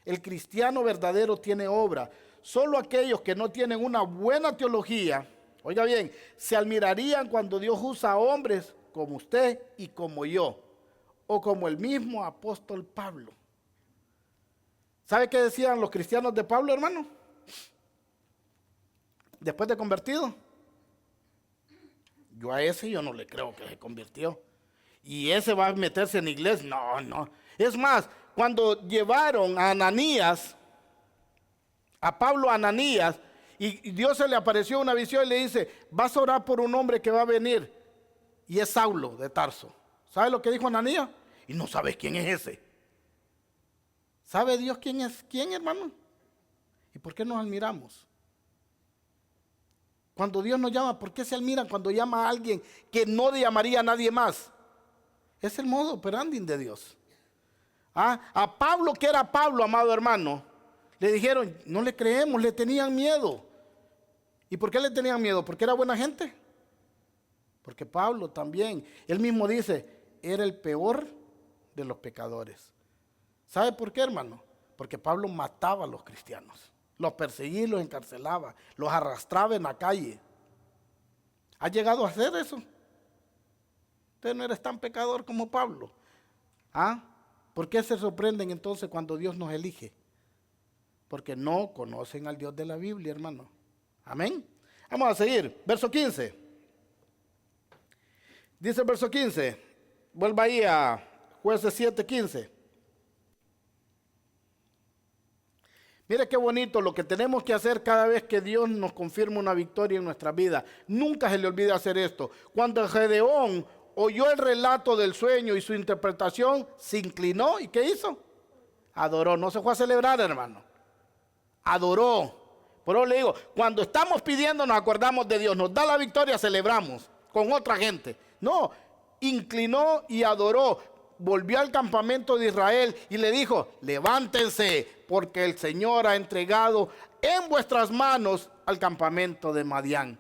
El cristiano verdadero tiene obra. Solo aquellos que no tienen una buena teología, oiga bien, se admirarían cuando Dios usa a hombres como usted y como yo, o como el mismo apóstol Pablo. ¿Sabe qué decían los cristianos de Pablo, hermano? Después de convertido. Yo a ese yo no le creo que se convirtió. Y ese va a meterse en la iglesia. No, no. Es más, cuando llevaron a Ananías, a Pablo a Ananías, y Dios se le apareció una visión y le dice, vas a orar por un hombre que va a venir, y es Saulo de Tarso. ¿Sabe lo que dijo Ananías? Y no sabes quién es ese. ¿Sabe Dios quién es quién, hermano? ¿Y por qué nos admiramos? Cuando Dios nos llama, ¿por qué se admiran cuando llama a alguien que no le llamaría a nadie más? Es el modo operandi de Dios. A Pablo, que era Pablo, amado hermano, le dijeron, no le creemos, le tenían miedo. ¿Y por qué le tenían miedo? ¿Porque era buena gente? Porque Pablo también, él mismo dice, era el peor de los pecadores. ¿Sabe por qué, hermano? Porque Pablo mataba a los cristianos, los perseguía y los encarcelaba, los arrastraba en la calle. ¿Ha llegado a hacer eso? Usted no eres tan pecador como Pablo. ¿Por qué se sorprenden entonces cuando Dios nos elige? Porque no conocen al Dios de la Biblia, hermano. Amén. Vamos a seguir. Verso 15. Dice el verso 15. Vuelva ahí a Jueces 7:15. Mire qué bonito lo que tenemos que hacer cada vez que Dios nos confirma una victoria en nuestra vida. Nunca se le olvide hacer esto. Cuando Gedeón oyó el relato del sueño y su interpretación, se inclinó. ¿Y qué hizo? Adoró. No se fue a celebrar, hermano. Adoró. Por eso le digo, cuando estamos pidiendo nos acordamos de Dios. Nos da la victoria, celebramos con otra gente. No, inclinó y adoró. Volvió al campamento de Israel y le dijo, levántense, porque el Señor ha entregado en vuestras manos al campamento de Madián.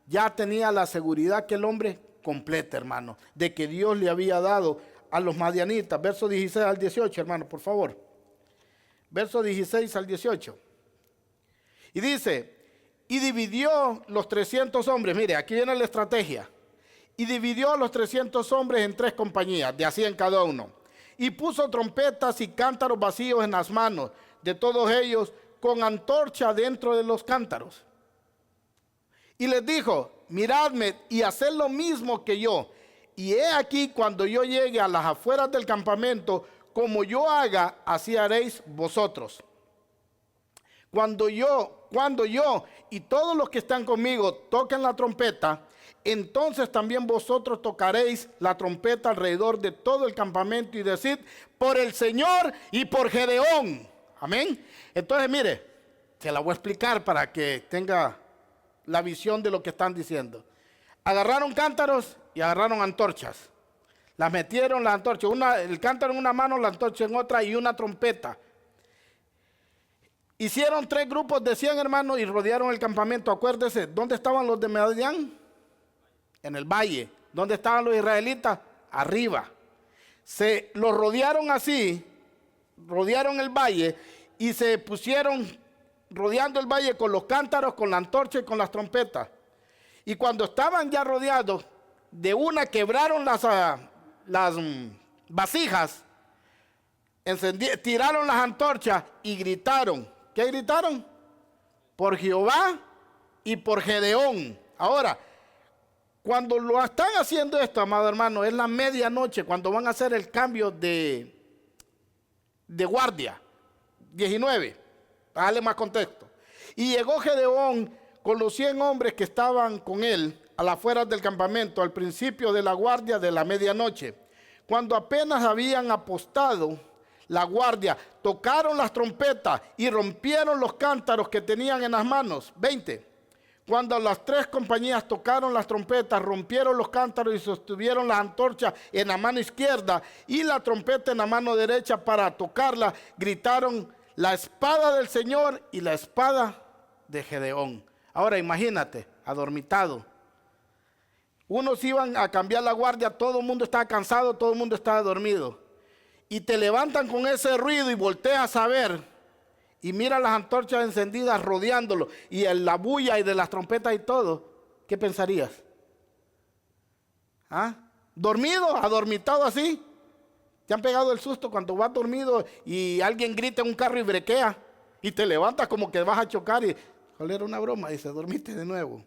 Ya tenía la seguridad que el hombre completa, hermano, de que Dios le había dado a los madianitas. Verso 16 al 18, hermano, por favor. Verso 16 al 18. Y dice, y dividió los 300 hombres. Mire, aquí viene la estrategia. Y dividió a los 300 hombres en 3 compañías, de a 100 cada uno. Y puso trompetas y cántaros vacíos en las manos de todos ellos, con antorcha dentro de los cántaros. Y les dijo, miradme y haced lo mismo que yo. Y he aquí, cuando yo llegue a las afueras del campamento, como yo haga, así haréis vosotros. Cuando yo y todos los que están conmigo toquen la trompeta, entonces también vosotros tocaréis la trompeta alrededor de todo el campamento y decid, por el Señor y por Gedeón. Amén. Entonces, mire, se la voy a explicar para que tenga la visión de lo que están diciendo. Agarraron cántaros y agarraron antorchas. Las metieron las antorchas, el cántaro en una mano, la antorcha en otra y una trompeta. Hicieron 3 grupos de 100 hermanos y rodearon el campamento. Acuérdese, ¿dónde estaban los de Madián? En el valle. ¿Dónde estaban los israelitas? Arriba. Se los rodearon así, rodearon el valle y se pusieron rodeando el valle con los cántaros, con la antorcha y con las trompetas. Y cuando estaban ya rodeados, de una quebraron las vasijas, tiraron las antorchas y gritaron. ¿Qué gritaron? Por Jehová y por Gedeón. Ahora, cuando lo están haciendo esto, amado hermano, es la medianoche, cuando van a hacer el cambio de guardia. 19, para darle más contexto. Y llegó Gedeón con los 100 hombres que estaban con él a las afueras del campamento, al principio de la guardia de la medianoche. Cuando apenas habían apostado la guardia, tocaron las trompetas y rompieron los cántaros que tenían en las manos. 20. Cuando las 3 compañías tocaron las trompetas, rompieron los cántaros y sostuvieron las antorchas en la mano izquierda y la trompeta en la mano derecha para tocarla, gritaron la espada del Señor y la espada de Gedeón. Ahora imagínate, adormitado. Unos iban a cambiar la guardia, todo el mundo estaba cansado, todo el mundo estaba dormido. Y te levantan con ese ruido y volteas a ver y mira las antorchas encendidas rodeándolo y la bulla y de las trompetas y todo. ¿Qué pensarías? ¿Ah? ¿Dormido? ¿Adormitado así? ¿Te han pegado el susto cuando vas dormido y alguien grita en un carro y brequea y te levantas como que vas a chocar y era una broma y se dormiste de nuevo?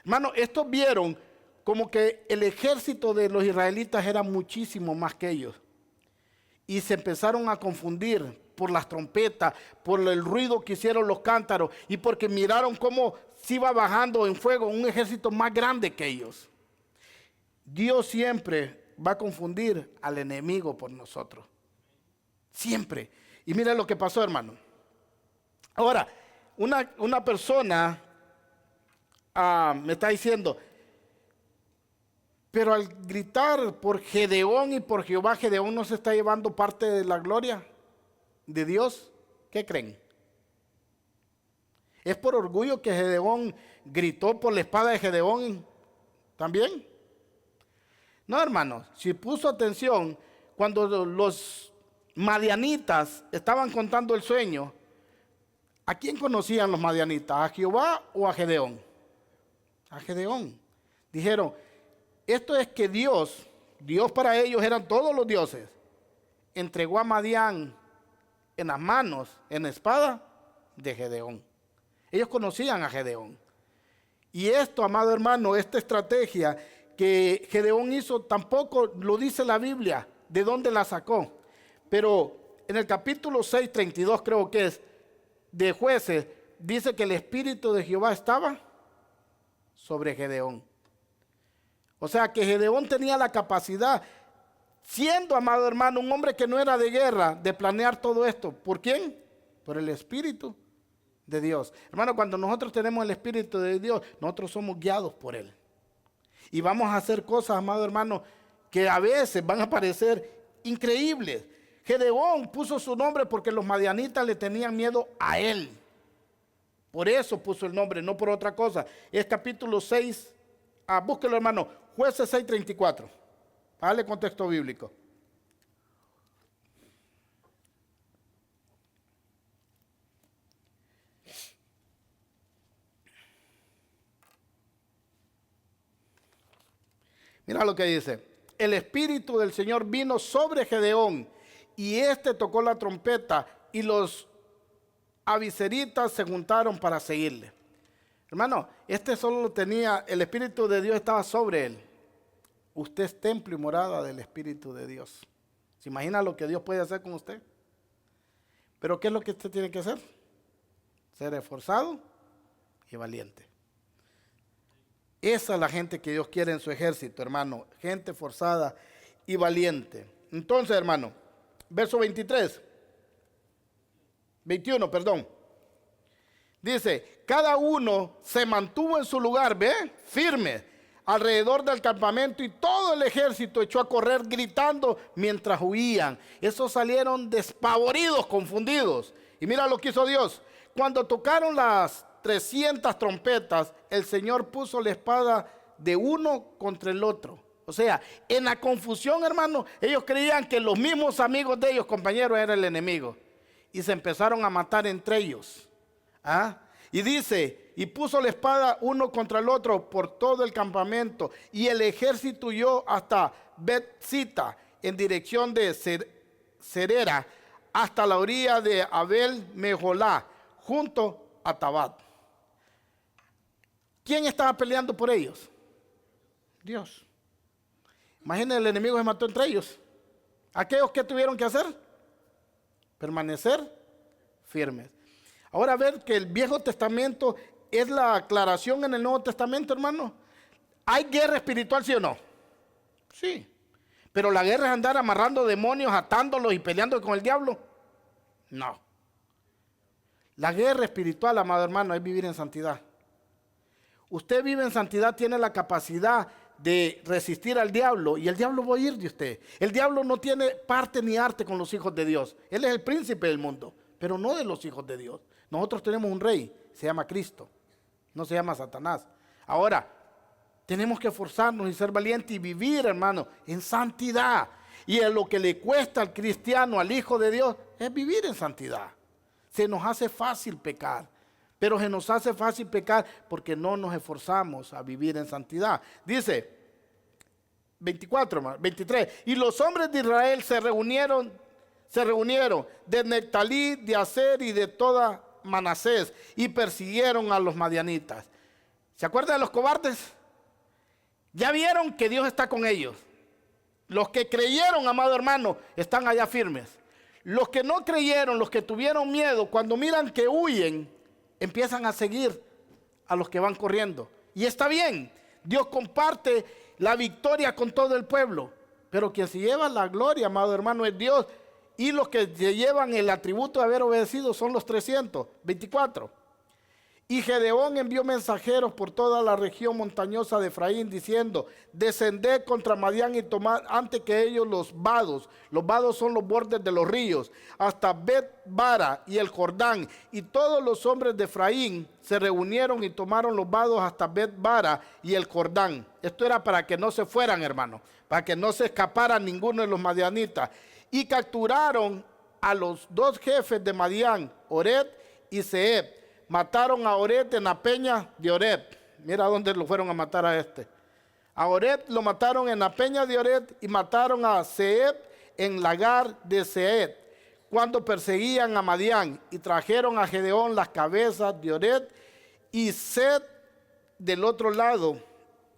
Hermano, estos vieron como que el ejército de los israelitas era muchísimo más que ellos. Y se empezaron a confundir por las trompetas, por el ruido que hicieron los cántaros y porque miraron cómo se iba bajando en fuego un ejército más grande que ellos. Dios siempre va a confundir al enemigo por nosotros. Siempre. Y mira lo que pasó, hermano. Ahora, una persona me está diciendo, pero al gritar por Gedeón y por Jehová, Gedeón no se está llevando parte de la gloria de Dios. ¿Qué creen? ¿Es por orgullo que Gedeón gritó por la espada de Gedeón también? No, hermanos, si puso atención, cuando los madianitas estaban contando el sueño, ¿a quién conocían los madianitas? ¿A Jehová o a Gedeón? A Gedeón. Dijeron, esto es que Dios para ellos eran todos los dioses, entregó a Madián en las manos, en la espada de Gedeón. Ellos conocían a Gedeón. Y esto, amado hermano, esta estrategia que Gedeón hizo, tampoco lo dice la Biblia, de dónde la sacó. Pero en el capítulo 6, 32 creo que es, de Jueces, dice que el Espíritu de Jehová estaba sobre Gedeón. O sea que Gedeón tenía la capacidad, siendo, amado hermano, un hombre que no era de guerra, de planear todo esto. ¿Por quién? Por el Espíritu de Dios. Hermano, cuando nosotros tenemos el Espíritu de Dios, nosotros somos guiados por Él. Y vamos a hacer cosas, amado hermano, que a veces van a parecer increíbles. Gedeón puso su nombre porque los madianitas le tenían miedo a él. Por eso puso el nombre, no por otra cosa. Es capítulo 6, búsquelo, hermano, Jueces 6:34. Dale contexto bíblico. Mira lo que dice. El Espíritu del Señor vino sobre Gedeón y éste tocó la trompeta y los aviseritas se juntaron para seguirle. Hermano, este solo lo tenía, el Espíritu de Dios estaba sobre él. Usted es templo y morada del Espíritu de Dios. ¿Se imagina lo que Dios puede hacer con usted? Pero ¿qué es lo que usted tiene que hacer? Ser esforzado y valiente. Esa es la gente que Dios quiere en su ejército, hermano. Gente forzada y valiente. Entonces, hermano, verso 21, perdón. Dice, cada uno se mantuvo en su lugar, ¿ve? Firme, alrededor del campamento y todo el ejército echó a correr gritando mientras huían. Esos salieron despavoridos, confundidos. Y mira lo que hizo Dios. Cuando tocaron las 300 trompetas, el Señor puso la espada de uno contra el otro. O sea, en la confusión, hermano, ellos creían que los mismos amigos de ellos, compañeros, eran el enemigo. Y se empezaron a matar entre ellos. Y dice, y puso la espada uno contra el otro por todo el campamento. Y el ejército huyó hasta Bet-sita, en dirección de Serera, hasta la orilla de Abel-Mejolá, junto a Tabat. ¿Quién estaba peleando por ellos? Dios. Imaginen, el enemigo se mató entre ellos. ¿Aquellos que tuvieron que hacer? Permanecer firmes. Ahora ver que el Viejo Testamento es la aclaración en el Nuevo Testamento, hermano. ¿Hay guerra espiritual, sí o no? Sí. Pero la guerra es andar amarrando demonios, atándolos y peleando con el diablo. No. La guerra espiritual, amado hermano, es vivir en santidad. Usted vive en santidad, tiene la capacidad de resistir al diablo y el diablo va a huir de usted. El diablo no tiene parte ni arte con los hijos de Dios. Él es el príncipe del mundo, pero no de los hijos de Dios. Nosotros tenemos un rey, se llama Cristo, no se llama Satanás. Ahora, tenemos que esforzarnos y ser valientes y vivir, hermano, en santidad. Y en lo que le cuesta al cristiano, al Hijo de Dios, es vivir en santidad. Se nos hace fácil pecar, pero se nos hace fácil pecar porque no nos esforzamos a vivir en santidad. Dice 23, y los hombres de Israel se reunieron de Nectalí, de Aser y de toda Manasés y persiguieron a los madianitas. ¿Se acuerdan de los cobardes? Ya vieron que Dios está con ellos. Los que creyeron, amado hermano, están allá firmes. Los que no creyeron, los que tuvieron miedo, cuando miran que huyen, empiezan a seguir a los que van corriendo. Y está bien, Dios comparte la victoria con todo el pueblo. Pero quien se lleva la gloria, amado hermano, es Dios. Y los que se llevan el atributo de haber obedecido son los 324. Y Gedeón envió mensajeros por toda la región montañosa de Efraín, diciendo, descended contra Madián y tomad antes que ellos los vados. Los vados son los bordes de los ríos, hasta Bet-bara y el Jordán. Y todos los hombres de Efraín se reunieron y tomaron los vados hasta Bet-bara y el Jordán. Esto era para que no se fueran, hermano, para que no se escaparan ninguno de los madianitas. Y capturaron a los dos jefes de Madián, Oreb y Zeeb. Mataron a Oreb en la peña de Oreb. Mira dónde lo fueron a matar a este. A Oreb lo mataron en la peña de Oreb y mataron a Zeeb en Lagar de Zeeb, cuando perseguían a Madián, y trajeron a Gedeón las cabezas de Oreb y Zeeb del otro lado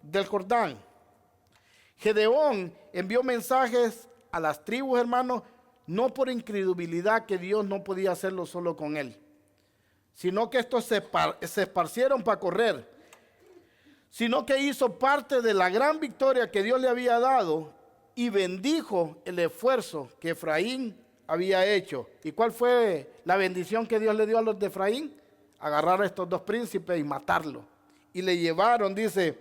del Jordán. Gedeón envió mensajes a las tribus, hermanos, no por incredulidad que Dios no podía hacerlo solo con él, sino que estos se esparcieron para correr, sino que hizo parte de la gran victoria que Dios le había dado y bendijo el esfuerzo que Efraín había hecho. ¿Y cuál fue la bendición que Dios le dio a los de Efraín? Agarrar a estos dos príncipes y matarlos. Y le llevaron, dice,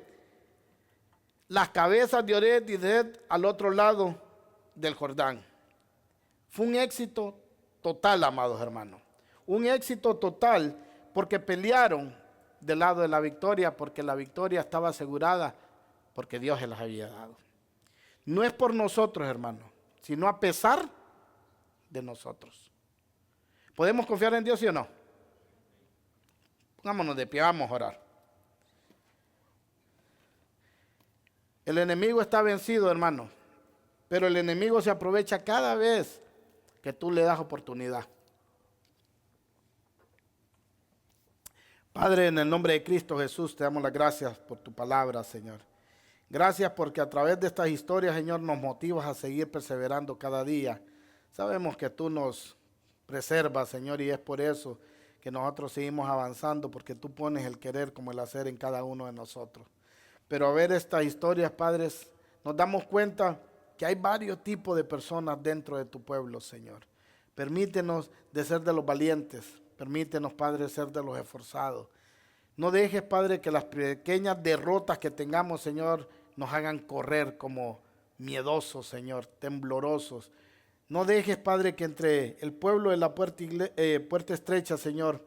las cabezas de Oreb y Zeeb al otro lado del Jordán. Fue un éxito total, amados hermanos. Un éxito total porque pelearon del lado de la victoria, porque la victoria estaba asegurada, porque Dios se las había dado. No es por nosotros, hermanos, sino a pesar de nosotros. ¿Podemos confiar en Dios, sí o no? Pongámonos de pie, vamos a orar. El enemigo está vencido, hermano, pero el enemigo se aprovecha cada vez que tú le das oportunidad. Padre, en el nombre de Cristo Jesús, te damos las gracias por tu palabra, Señor. Gracias porque a través de estas historias, Señor, nos motivas a seguir perseverando cada día. Sabemos que tú nos preservas, Señor, y es por eso que nosotros seguimos avanzando, porque tú pones el querer como el hacer en cada uno de nosotros. Pero a ver estas historias, padres, nos damos cuenta que hay varios tipos de personas dentro de tu pueblo, Señor. Permítenos de ser de los valientes. Permítenos, Padre, ser de los esforzados. No dejes, Padre, que las pequeñas derrotas que tengamos, Señor, nos hagan correr como miedosos, Señor, temblorosos. No dejes, Padre, que entre el pueblo de la puerta estrecha, Señor,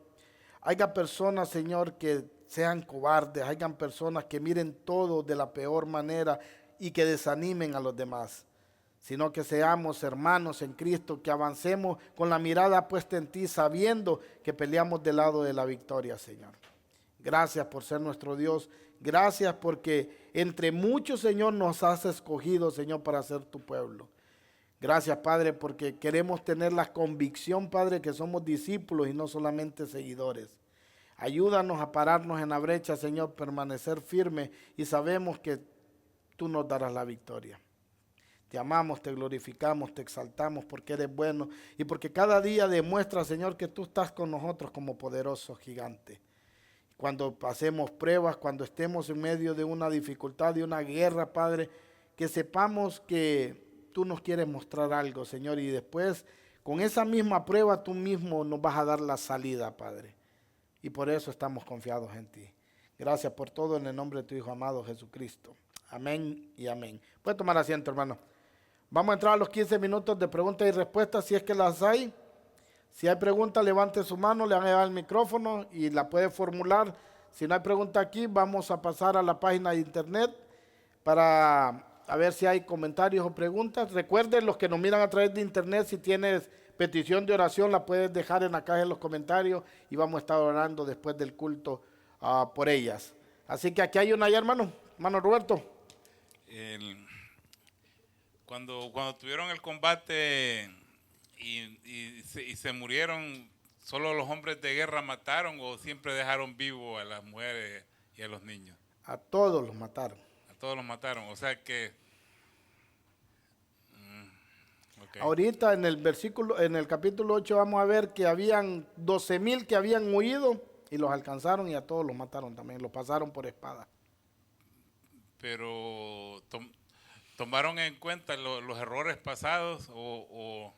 haya personas, Señor, que sean cobardes, hayan personas que miren todo de la peor manera y que desanimen a los demás, sino que seamos hermanos en Cristo, que avancemos con la mirada puesta en ti, sabiendo que peleamos del lado de la victoria, Señor. Gracias por ser nuestro Dios. Gracias porque entre muchos, Señor, nos has escogido, Señor, para ser tu pueblo. Gracias, Padre, porque queremos tener la convicción, Padre, que somos discípulos y no solamente seguidores. Ayúdanos a pararnos en la brecha, Señor, permanecer firmes y sabemos que tú nos darás la victoria. Te amamos, te glorificamos, te exaltamos porque eres bueno y porque cada día demuestra, Señor, que tú estás con nosotros como poderoso gigante. Cuando pasemos pruebas, cuando estemos en medio de una dificultad, de una guerra, Padre, que sepamos que tú nos quieres mostrar algo, Señor, y después con esa misma prueba tú mismo nos vas a dar la salida, Padre. Y por eso estamos confiados en ti. Gracias por todo en el nombre de tu Hijo amado Jesucristo. Amén y amén. Puede tomar asiento, hermano. Vamos a entrar a los 15 minutos de preguntas y respuestas, si es que las hay. Si hay pregunta, levante su mano, le van a llevar el micrófono y la puede formular. Si no hay pregunta aquí, vamos a pasar a la página de internet para a ver si hay comentarios o preguntas. Recuerden, los que nos miran a través de internet, si tienes petición de oración, la puedes dejar en la caja de los comentarios y vamos a estar orando después del culto por ellas. Así que aquí hay una ya, hermano Roberto. Cuando tuvieron el combate y se murieron, ¿solo los hombres de guerra mataron o siempre dejaron vivos a las mujeres y a los niños? A todos los mataron. A todos los mataron, o sea que... okay. Ahorita en el capítulo 8 vamos a ver que habían 12,000 que habían huido y los alcanzaron y a todos los mataron también, los pasaron por espada. Pero ¿tomaron en cuenta los errores pasados o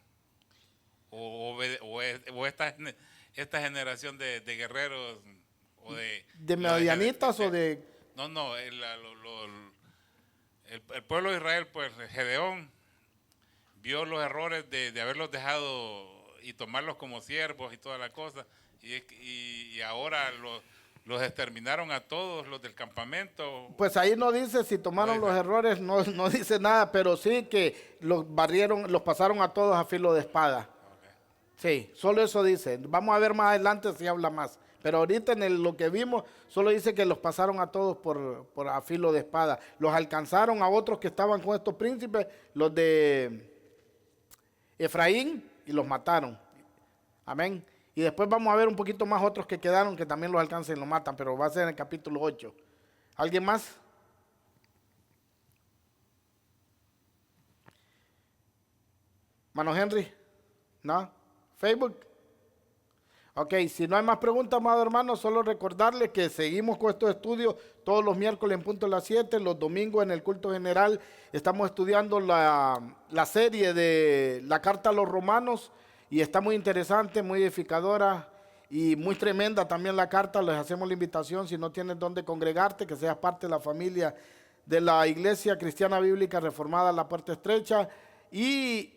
esta generación de guerreros o de medianitas o de... No, el pueblo de Israel, pues Gedeón vio los errores de haberlos dejado y tomarlos como siervos y toda la cosa, y ahora los exterminaron a todos los del campamento. Pues ahí no dice si tomaron los errores, no dice nada, pero sí que los barrieron, los pasaron a todos a filo de espada. Okay. Sí, solo eso dice. Vamos a ver más adelante si habla más. Pero ahorita en lo que vimos, solo dice que los pasaron a todos por a filo de espada. Los alcanzaron a otros que estaban con estos príncipes, los de Efraín, y los mataron. Amén. Y después vamos a ver un poquito más otros que quedaron, que también los alcanzan y los matan, pero va a ser en el capítulo 8. ¿Alguien más? Mano Henry, ¿no? ¿Facebook? Ok, si no hay más preguntas, amado hermano, solo recordarles que seguimos con estos estudios todos los miércoles en punto de las 7, los domingos en el culto general. Estamos estudiando la serie de la carta a los romanos y está muy interesante, muy edificadora y muy tremenda también la carta. Les hacemos la invitación, si no tienes dónde congregarte, que seas parte de la familia de la Iglesia Cristiana Bíblica Reformada La Puerta Estrecha. Y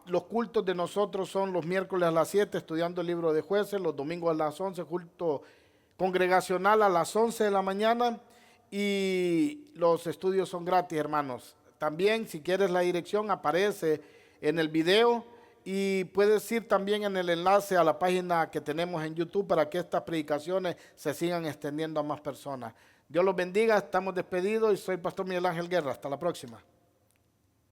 los cultos de nosotros son los miércoles a las 7 estudiando el libro de Jueces, los domingos a las 11, culto congregacional a las 11 de la mañana y los estudios son gratis, hermanos. También, si quieres la dirección, aparece en el video y puedes ir también en el enlace a la página que tenemos en YouTube para que estas predicaciones se sigan extendiendo a más personas. Dios los bendiga, estamos despedidos y soy Pastor Miguel Ángel Guerra. Hasta la próxima.